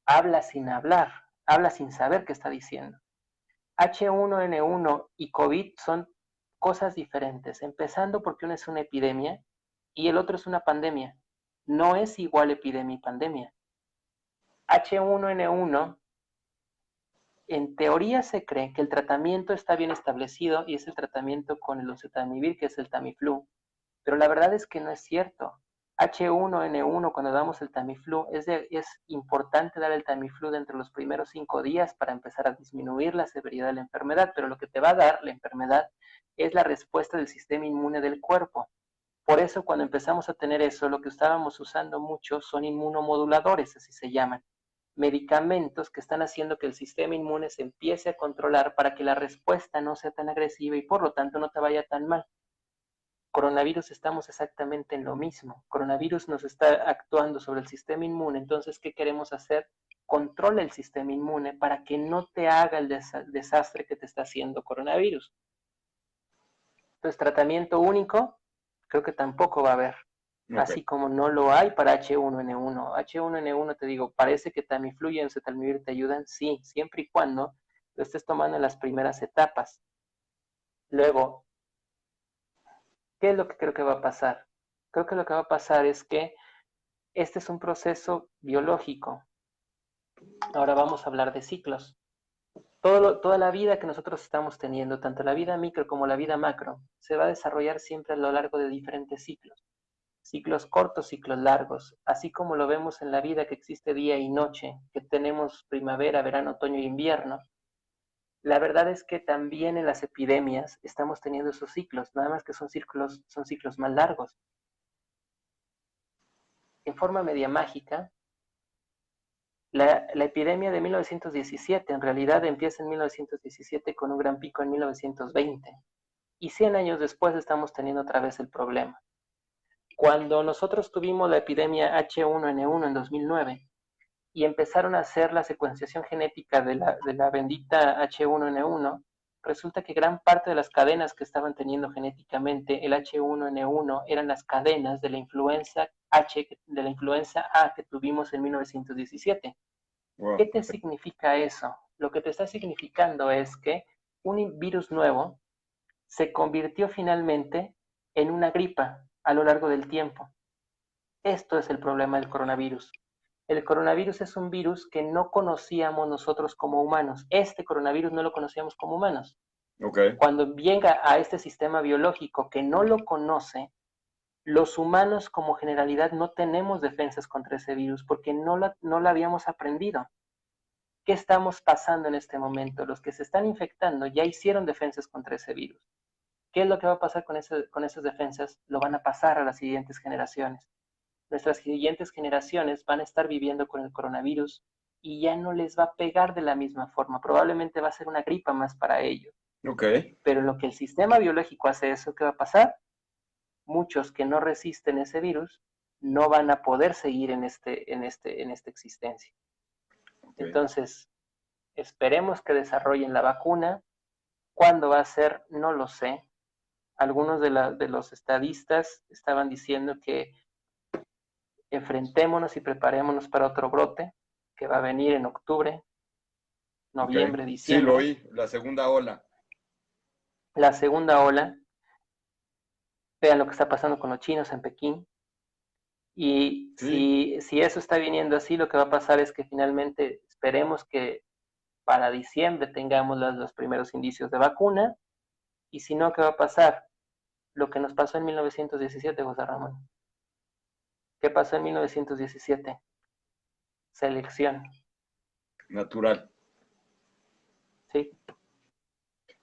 habla sin hablar, habla sin saber qué está diciendo. H1N1 y COVID son cosas diferentes, empezando porque uno es una epidemia y el otro es una pandemia. No es igual epidemia y pandemia. H1N1, en teoría se cree que el tratamiento está bien establecido y es el tratamiento con el oseltamivir, que es el Tamiflu, pero la verdad es que no es cierto. H1N1, cuando damos el Tamiflu, es importante dar el Tamiflu dentro de los primeros 5 días para empezar a disminuir la severidad de la enfermedad, pero lo que te va a dar la enfermedad es la respuesta del sistema inmune del cuerpo. Por eso, cuando empezamos a tener eso, lo que estábamos usando mucho son inmunomoduladores, así se llaman. Medicamentos que están haciendo que el sistema inmune se empiece a controlar para que la respuesta no sea tan agresiva y por lo tanto no te vaya tan mal. Coronavirus estamos exactamente en lo mismo. Coronavirus nos está actuando sobre el sistema inmune, entonces, ¿qué queremos hacer? Controla el sistema inmune para que no te haga el desastre que te está haciendo coronavirus. Entonces, tratamiento único, creo que tampoco va a haber. Así como no lo hay para H1N1. H1N1, te digo, parece que Tamiflu y Encetalmivir te ayudan, sí, siempre y cuando lo estés tomando en las primeras etapas. Luego, ¿qué es lo que creo que va a pasar? Creo que lo que va a pasar es que este es un proceso biológico. Ahora vamos a hablar de ciclos. Toda la vida que nosotros estamos teniendo, tanto la vida micro como la vida macro, se va a desarrollar siempre a lo largo de diferentes ciclos. Ciclos cortos, ciclos largos, así como lo vemos en la vida que existe día y noche, que tenemos primavera, verano, otoño e invierno. La verdad es que también en las epidemias estamos teniendo esos ciclos, nada más que son ciclos más largos. En forma media mágica, la epidemia de 1917 en realidad empieza en 1917 con un gran pico en 1920 y 100 años después estamos teniendo otra vez el problema. Cuando nosotros tuvimos la epidemia H1N1 en 2009 y empezaron a hacer la secuenciación genética de la bendita H1N1, resulta que gran parte de las cadenas que estaban teniendo genéticamente el H1N1 eran las cadenas de la influenza de la influenza A que tuvimos en 1917. Wow. ¿Qué te significa eso? Lo que te está significando es que un virus nuevo se convirtió finalmente en una gripa a lo largo del tiempo. Esto es el problema del coronavirus. El coronavirus es un virus que no conocíamos nosotros como humanos. Este coronavirus no lo conocíamos como humanos. Okay. Cuando llega a este sistema biológico que no lo conoce, los humanos como generalidad no tenemos defensas contra ese virus porque no lo habíamos aprendido. ¿Qué estamos pasando en este momento? Los que se están infectando ya hicieron defensas contra ese virus. ¿Qué es lo que va a pasar con esas defensas? Lo van a pasar a las siguientes generaciones. Nuestras siguientes generaciones van a estar viviendo con el coronavirus y ya no les va a pegar de la misma forma. Probablemente va a ser una gripa más para ellos. Okay. Pero en lo que el sistema biológico hace eso, ¿qué va a pasar? Muchos que no resisten ese virus no van a poder seguir en esta existencia. Okay. Entonces, esperemos que desarrollen la vacuna. ¿Cuándo va a ser? No lo sé. Algunos de los estadistas estaban diciendo que enfrentémonos y preparémonos para otro brote que va a venir en octubre, noviembre, okay. Diciembre. Sí, lo oí, la segunda ola. La segunda ola. Vean lo que está pasando con los chinos en Pekín. Y Sí, si eso está viniendo así, lo que va a pasar es que finalmente esperemos que para diciembre tengamos los primeros indicios de vacuna. Y si no, ¿qué va a pasar? Lo que nos pasó en 1917, José Ramón. ¿Qué pasó en 1917? Selección, natural. ¿sí?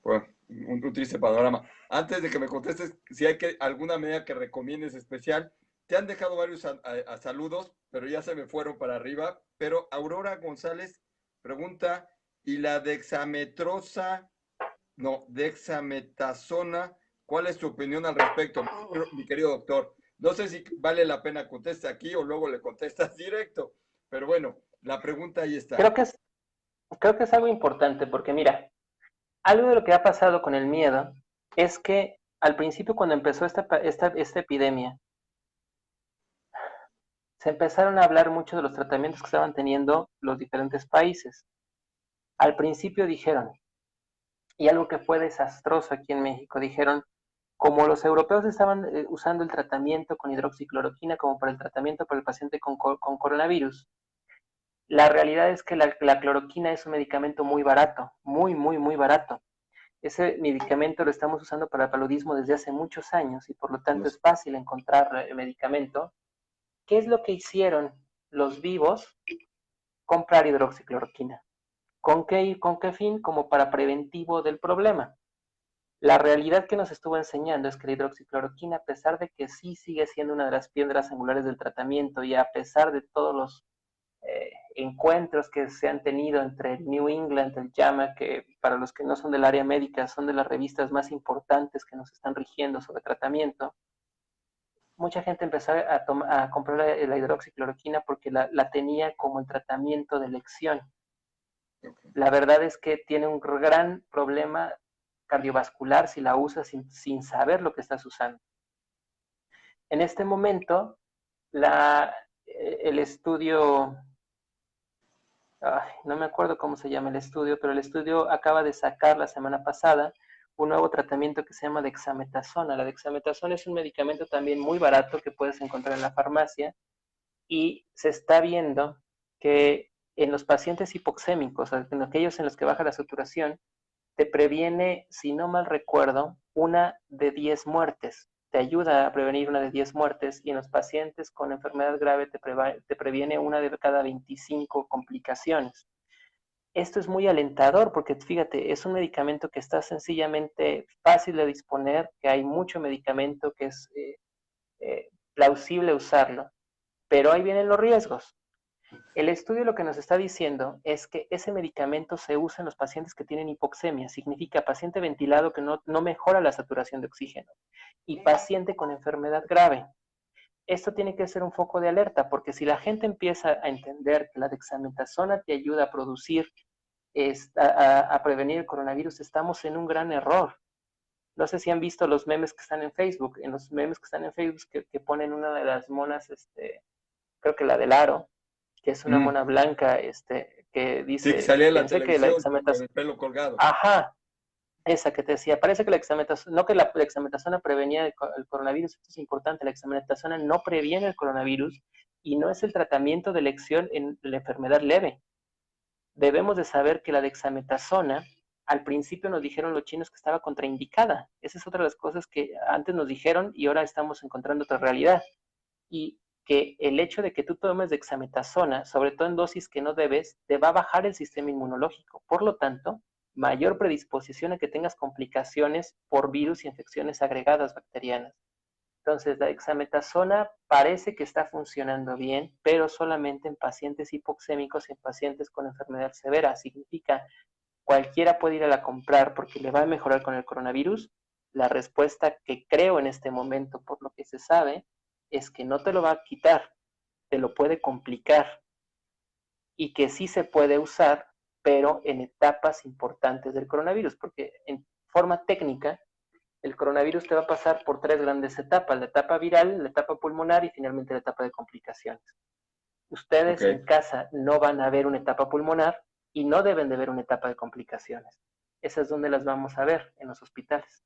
Bueno, un triste panorama. Antes de que me contestes, si hay alguna medida que recomiendes especial, te han dejado varios a saludos, pero ya se me fueron para arriba. Pero Aurora González pregunta, ¿y la dexametrosa, no, dexametasona, cuál es tu opinión al respecto, mi querido doctor? No sé si vale la pena contestar aquí o luego le contestas directo, pero bueno, la pregunta ahí está. Creo que es, creo que es algo importante porque mira, algo de lo que ha pasado con el miedo es que al principio cuando empezó esta epidemia, se empezaron a hablar mucho de los tratamientos que estaban teniendo los diferentes países. Al principio dijeron, y algo que fue desastroso aquí en México, dijeron, como los europeos estaban usando el tratamiento con hidroxicloroquina como para el tratamiento para el paciente con coronavirus, la realidad es que la cloroquina es un medicamento muy barato, muy, muy, muy barato. Ese medicamento lo estamos usando para el paludismo desde hace muchos años y por lo tanto es fácil encontrar el medicamento. ¿Qué es lo que hicieron los vivos? Comprar hidroxicloroquina. ¿Con qué fin? Como para preventivo del problema. La realidad que nos estuvo enseñando es que la hidroxicloroquina, a pesar de que sí sigue siendo una de las piedras angulares del tratamiento y a pesar de todos los encuentros que se han tenido entre el New England, el JAMA, que para los que no son del área médica son de las revistas más importantes que nos están rigiendo sobre tratamiento, mucha gente empezó a comprar la hidroxicloroquina porque la tenía como el tratamiento de elección. Okay. La verdad es que tiene un gran problema cardiovascular si la usas sin saber lo que estás usando. En este momento, el estudio, no me acuerdo cómo se llama el estudio, pero el estudio acaba de sacar la semana pasada un nuevo tratamiento que se llama dexametasona. La dexametasona es un medicamento también muy barato que puedes encontrar en la farmacia y se está viendo que en los pacientes hipoxémicos, en aquellos en los que baja la saturación, te previene, si no mal recuerdo, una de 10 muertes. Te ayuda a prevenir una de 10 muertes y en los pacientes con enfermedad grave te previene una de cada 25 complicaciones. Esto es muy alentador porque fíjate, es un medicamento que está sencillamente fácil de disponer, que hay mucho medicamento que es plausible usarlo, pero ahí vienen los riesgos. El estudio lo que nos está diciendo es que ese medicamento se usa en los pacientes que tienen hipoxemia, significa paciente ventilado que no mejora la saturación de oxígeno y paciente con enfermedad grave. Esto tiene que ser un foco de alerta porque si la gente empieza a entender que la dexametasona te ayuda a producir, a prevenir el coronavirus, estamos en un gran error. No sé si han visto los memes que están en Facebook, en los memes que están en Facebook que ponen una de las monas, creo que la del aro, que es una Mm. mona blanca, que Sí, que dice, salía en la pensé que la televisión con exametasona, el pelo colgado. ajá, esa que te decía, parece que la exametasona, no que la exametasona prevenía el coronavirus, esto es importante, la exametasona no previene el coronavirus y no es el tratamiento de elección en la enfermedad leve. Debemos de saber que la dexametasona, al principio nos dijeron los chinos que estaba contraindicada. Esa es otra de las cosas que antes nos dijeron y ahora estamos encontrando otra realidad. Y que el hecho de que tú tomes dexametasona, sobre todo en dosis que no debes, te va a bajar el sistema inmunológico. Por lo tanto, mayor predisposición a que tengas complicaciones por virus y infecciones agregadas bacterianas. Entonces, la dexametasona parece que está funcionando bien, pero solamente en pacientes hipoxémicos y en pacientes con enfermedad severa. Significa, cualquiera puede ir a la comprar porque le va a mejorar con el coronavirus. La respuesta que creo en este momento, por lo que se sabe, es que no te lo va a quitar, te lo puede complicar y que sí se puede usar, pero en etapas importantes del coronavirus, porque en forma técnica, el coronavirus te va a pasar por tres grandes etapas, la etapa viral, la etapa pulmonar y finalmente la etapa de complicaciones. Ok, Ustedes en casa no van a ver una etapa pulmonar y no deben de ver una etapa de complicaciones. Esas es donde las vamos a ver, en los hospitales.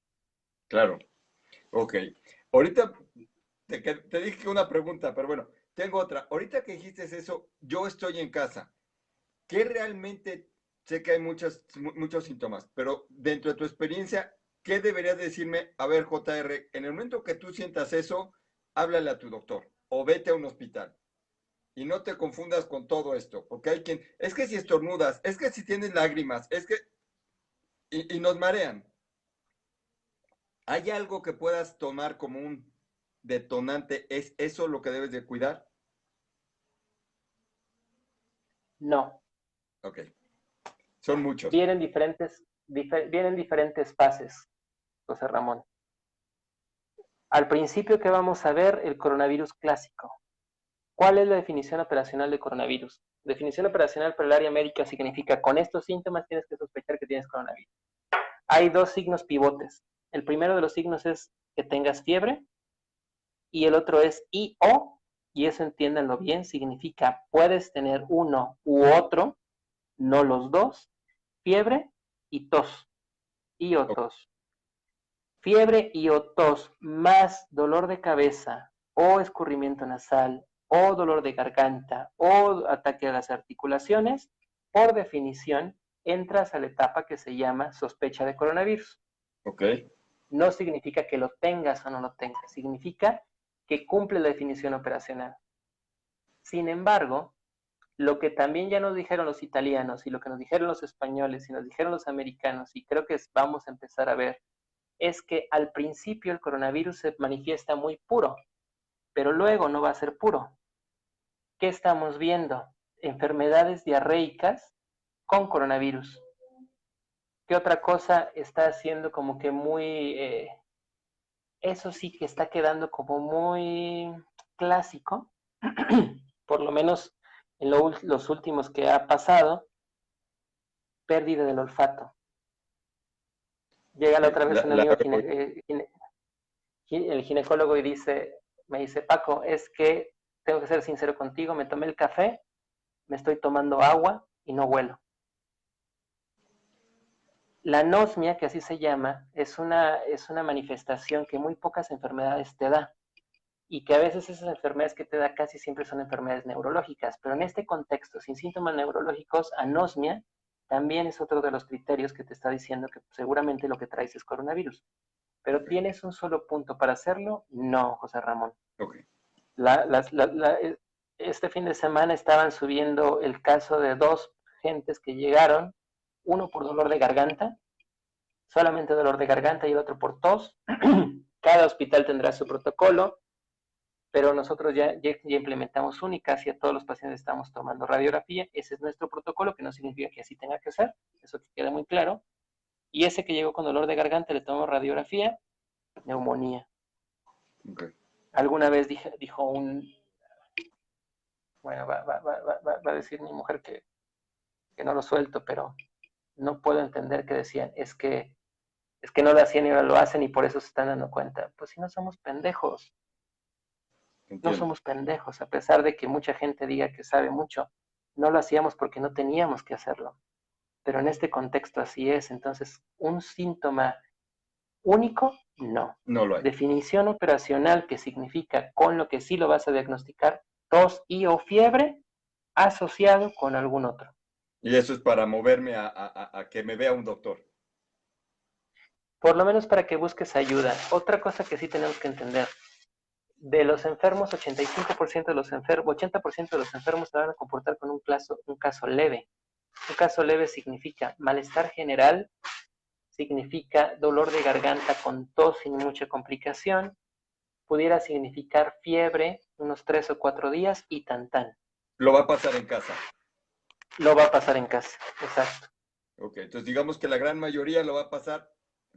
claro. Ok. Ahorita te dije que una pregunta, pero bueno, tengo otra. Ahorita que dijiste eso, yo estoy en casa. ¿Qué realmente, sé que hay muchos síntomas, pero dentro de tu experiencia, ¿qué deberías decirme? A ver, JR, en el momento que tú sientas eso, háblale a tu doctor o vete a un hospital. Y no te confundas con todo esto, porque hay quien, es que si estornudas, es que si tienes lágrimas, es que, y nos marean. ¿Hay algo que puedas tomar como un detonante? ¿Es eso lo que debes de cuidar? No. Ok, son muchos. Vienen diferentes fases, José Ramón. Al principio, ¿qué vamos a ver? El coronavirus clásico. ¿Cuál es la definición operacional de coronavirus? Definición operacional para el área médica significa, con estos síntomas tienes que sospechar que tienes coronavirus. Hay dos signos pivotes. El primero de los signos es que tengas fiebre y el otro es I-O, y eso entiéndanlo bien, significa puedes tener uno u otro, no los dos, fiebre y tos, y o tos. Fiebre y o tos más dolor de cabeza o escurrimiento nasal o dolor de garganta o ataque a las articulaciones, por definición, entras a la etapa que se llama sospecha de coronavirus. Ok. No significa que lo tengas o no lo tengas, significa que cumple la definición operacional. Sin embargo, lo que también ya nos dijeron los italianos y lo que nos dijeron los españoles y nos dijeron los americanos, y creo que vamos a empezar a ver, es que al principio el coronavirus se manifiesta muy puro, pero luego no va a ser puro. ¿Qué estamos viendo? Enfermedades diarreicas con coronavirus. ¿Qué otra cosa está haciendo como que muy... eso sí que está quedando como muy clásico, por lo menos en los últimos que ha pasado, pérdida del olfato. Llega la otra vez un amigo el ginecólogo y me dice, Paco, es que tengo que ser sincero contigo, me tomé el café, me estoy tomando agua y no huelo. La anosmia, que así se llama, es una manifestación que muy pocas enfermedades te da y que a veces esas enfermedades que te da casi siempre son enfermedades neurológicas, pero en este contexto, sin síntomas neurológicos, anosmia también es otro de los criterios que te está diciendo que seguramente lo que traes es coronavirus. ¿Pero tienes un solo punto para hacerlo? No, José Ramón. Okay. Este fin de semana estaban subiendo el caso de dos gentes que llegaron, uno por dolor de garganta, solamente dolor de garganta, y el otro por tos. Cada hospital tendrá su protocolo, pero nosotros ya implementamos uno y casi a todos los pacientes estamos tomando radiografía. Ese es nuestro protocolo, que no significa que así tenga que ser, eso que quede muy claro. Y ese que llegó con dolor de garganta le tomamos radiografía, neumonía. Okay. Alguna vez dijo bueno, va a decir mi mujer que no lo suelto, pero no puedo entender que decían, es que no lo hacían y ahora lo hacen y por eso se están dando cuenta. Pues si no somos pendejos, no somos pendejos, a pesar de que mucha gente diga que sabe mucho, no lo hacíamos porque no teníamos que hacerlo. Pero en este contexto así es, entonces un síntoma único, no. No lo hay. Definición operacional, que significa con lo que sí lo vas a diagnosticar, tos y o fiebre asociado con algún otro. Y eso es para moverme a que me vea un doctor. Por lo menos para que busques ayuda. Otra cosa que sí tenemos que entender, de los enfermos, 85% de los enfermos, 80% de los enfermos se van a comportar con un caso leve. Un caso leve significa malestar general, significa dolor de garganta con tos sin mucha complicación, pudiera significar fiebre unos 3 o 4 días y tan. Lo va a pasar en casa. Lo va a pasar en casa, exacto. Ok, entonces digamos que la gran mayoría lo va a pasar,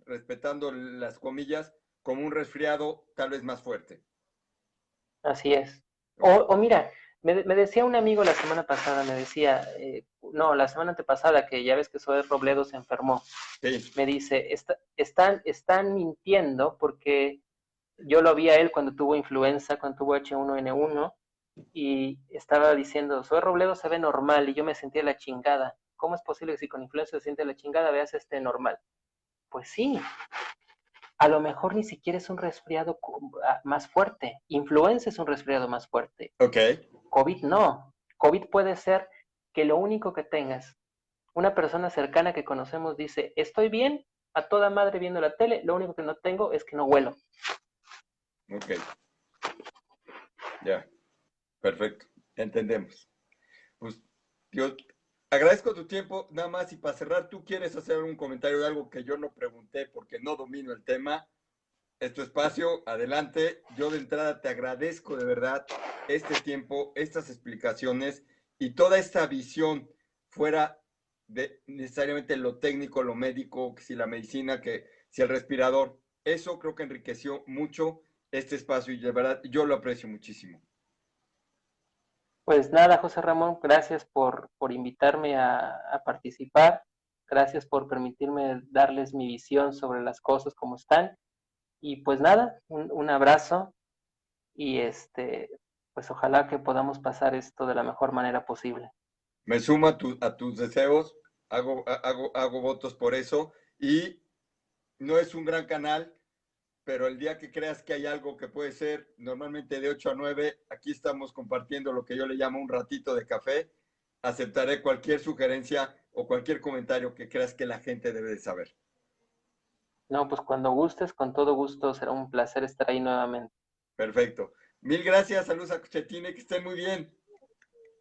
respetando las comillas, como un resfriado tal vez más fuerte. Así es. O mira, me decía un amigo la semana pasada, me decía, no, la semana antepasada, que ya ves que Zoé Robledo se enfermó. Sí. Me dice, están mintiendo porque yo lo vi a él cuando tuvo influenza, cuando tuvo H1N1, y estaba diciendo, Zoé Robledo se ve normal, y yo me sentía la chingada. ¿Cómo es posible que si con influenza se siente la chingada, veas normal? Pues sí. a lo mejor ni siquiera es un resfriado más fuerte. Influenza es un resfriado más fuerte. Ok. COVID no. COVID puede ser que lo único que tengas, una persona cercana que conocemos dice, estoy bien, a toda madre viendo la tele, lo único que no tengo es que no huelo. Ok. Ya. Perfecto. Entendemos. Pues, yo agradezco tu tiempo. Nada más, y para cerrar, ¿tú quieres hacer un comentario de algo que yo no pregunté porque no domino el tema? Es tu espacio, adelante. Yo de entrada te agradezco de verdad este tiempo, estas explicaciones y toda esta visión fuera de necesariamente lo técnico, lo médico, que si la medicina, que si el respirador. Eso creo que enriqueció mucho este espacio y de verdad yo lo aprecio muchísimo. Pues nada, José Ramón, gracias por invitarme a participar. Gracias por permitirme darles mi visión sobre las cosas como están. Y pues nada, un abrazo y pues ojalá que podamos pasar esto de la mejor manera posible. Me sumo a tus deseos, hago votos por eso y no es un gran canal, pero el día que creas que hay algo que puede ser, normalmente de 8 a 9, aquí estamos compartiendo lo que yo le llamo un ratito de café. Aceptaré cualquier sugerencia o cualquier comentario que creas que la gente debe de saber. No, pues cuando gustes, con todo gusto, será un placer estar ahí nuevamente. Perfecto. Mil gracias, saludos a Cuchetine, que estén muy bien.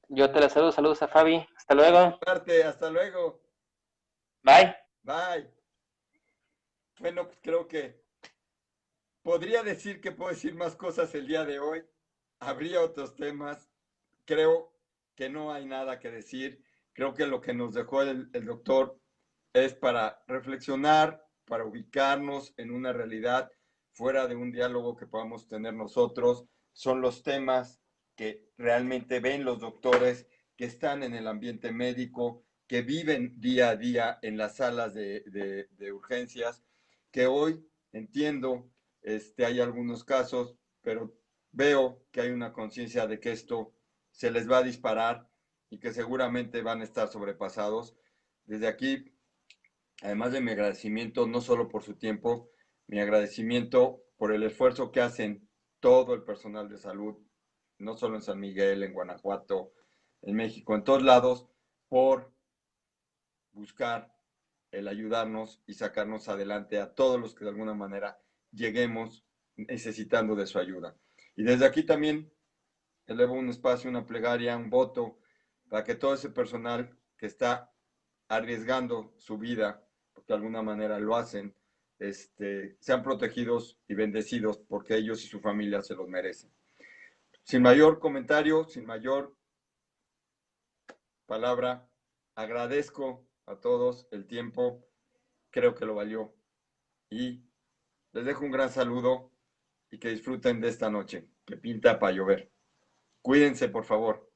Yo te la saludo, saludos a Fabi, hasta De mi luego, parte, hasta luego. bye. Bye. Bueno, pues creo que podría decir que puedo decir más cosas el día de hoy. Habría otros temas. Creo que no hay nada que decir. Creo que lo que nos dejó el doctor es para reflexionar, para ubicarnos en una realidad fuera de un diálogo que podamos tener nosotros. Son los temas que realmente ven los doctores que están en el ambiente médico, que viven día a día en las salas de urgencias, que hoy entiendo, hay algunos casos, pero veo que hay una conciencia de que esto se les va a disparar y que seguramente van a estar sobrepasados. Desde aquí, además de mi agradecimiento, no solo por su tiempo, mi agradecimiento por el esfuerzo que hacen todo el personal de salud, no solo en San Miguel, en Guanajuato, en México, en todos lados, por buscar el ayudarnos y sacarnos adelante a todos los que de alguna manera lleguemos necesitando de su ayuda. Y desde aquí también elevo un espacio, una plegaria, un voto, para que todo ese personal que está arriesgando su vida, porque de alguna manera lo hacen, sean protegidos y bendecidos porque ellos y su familia se los merecen. Sin mayor comentario, sin mayor palabra, agradezco a todos el tiempo, creo que lo valió y les dejo un gran saludo y que disfruten de esta noche, que pinta para llover. Cuídense, por favor.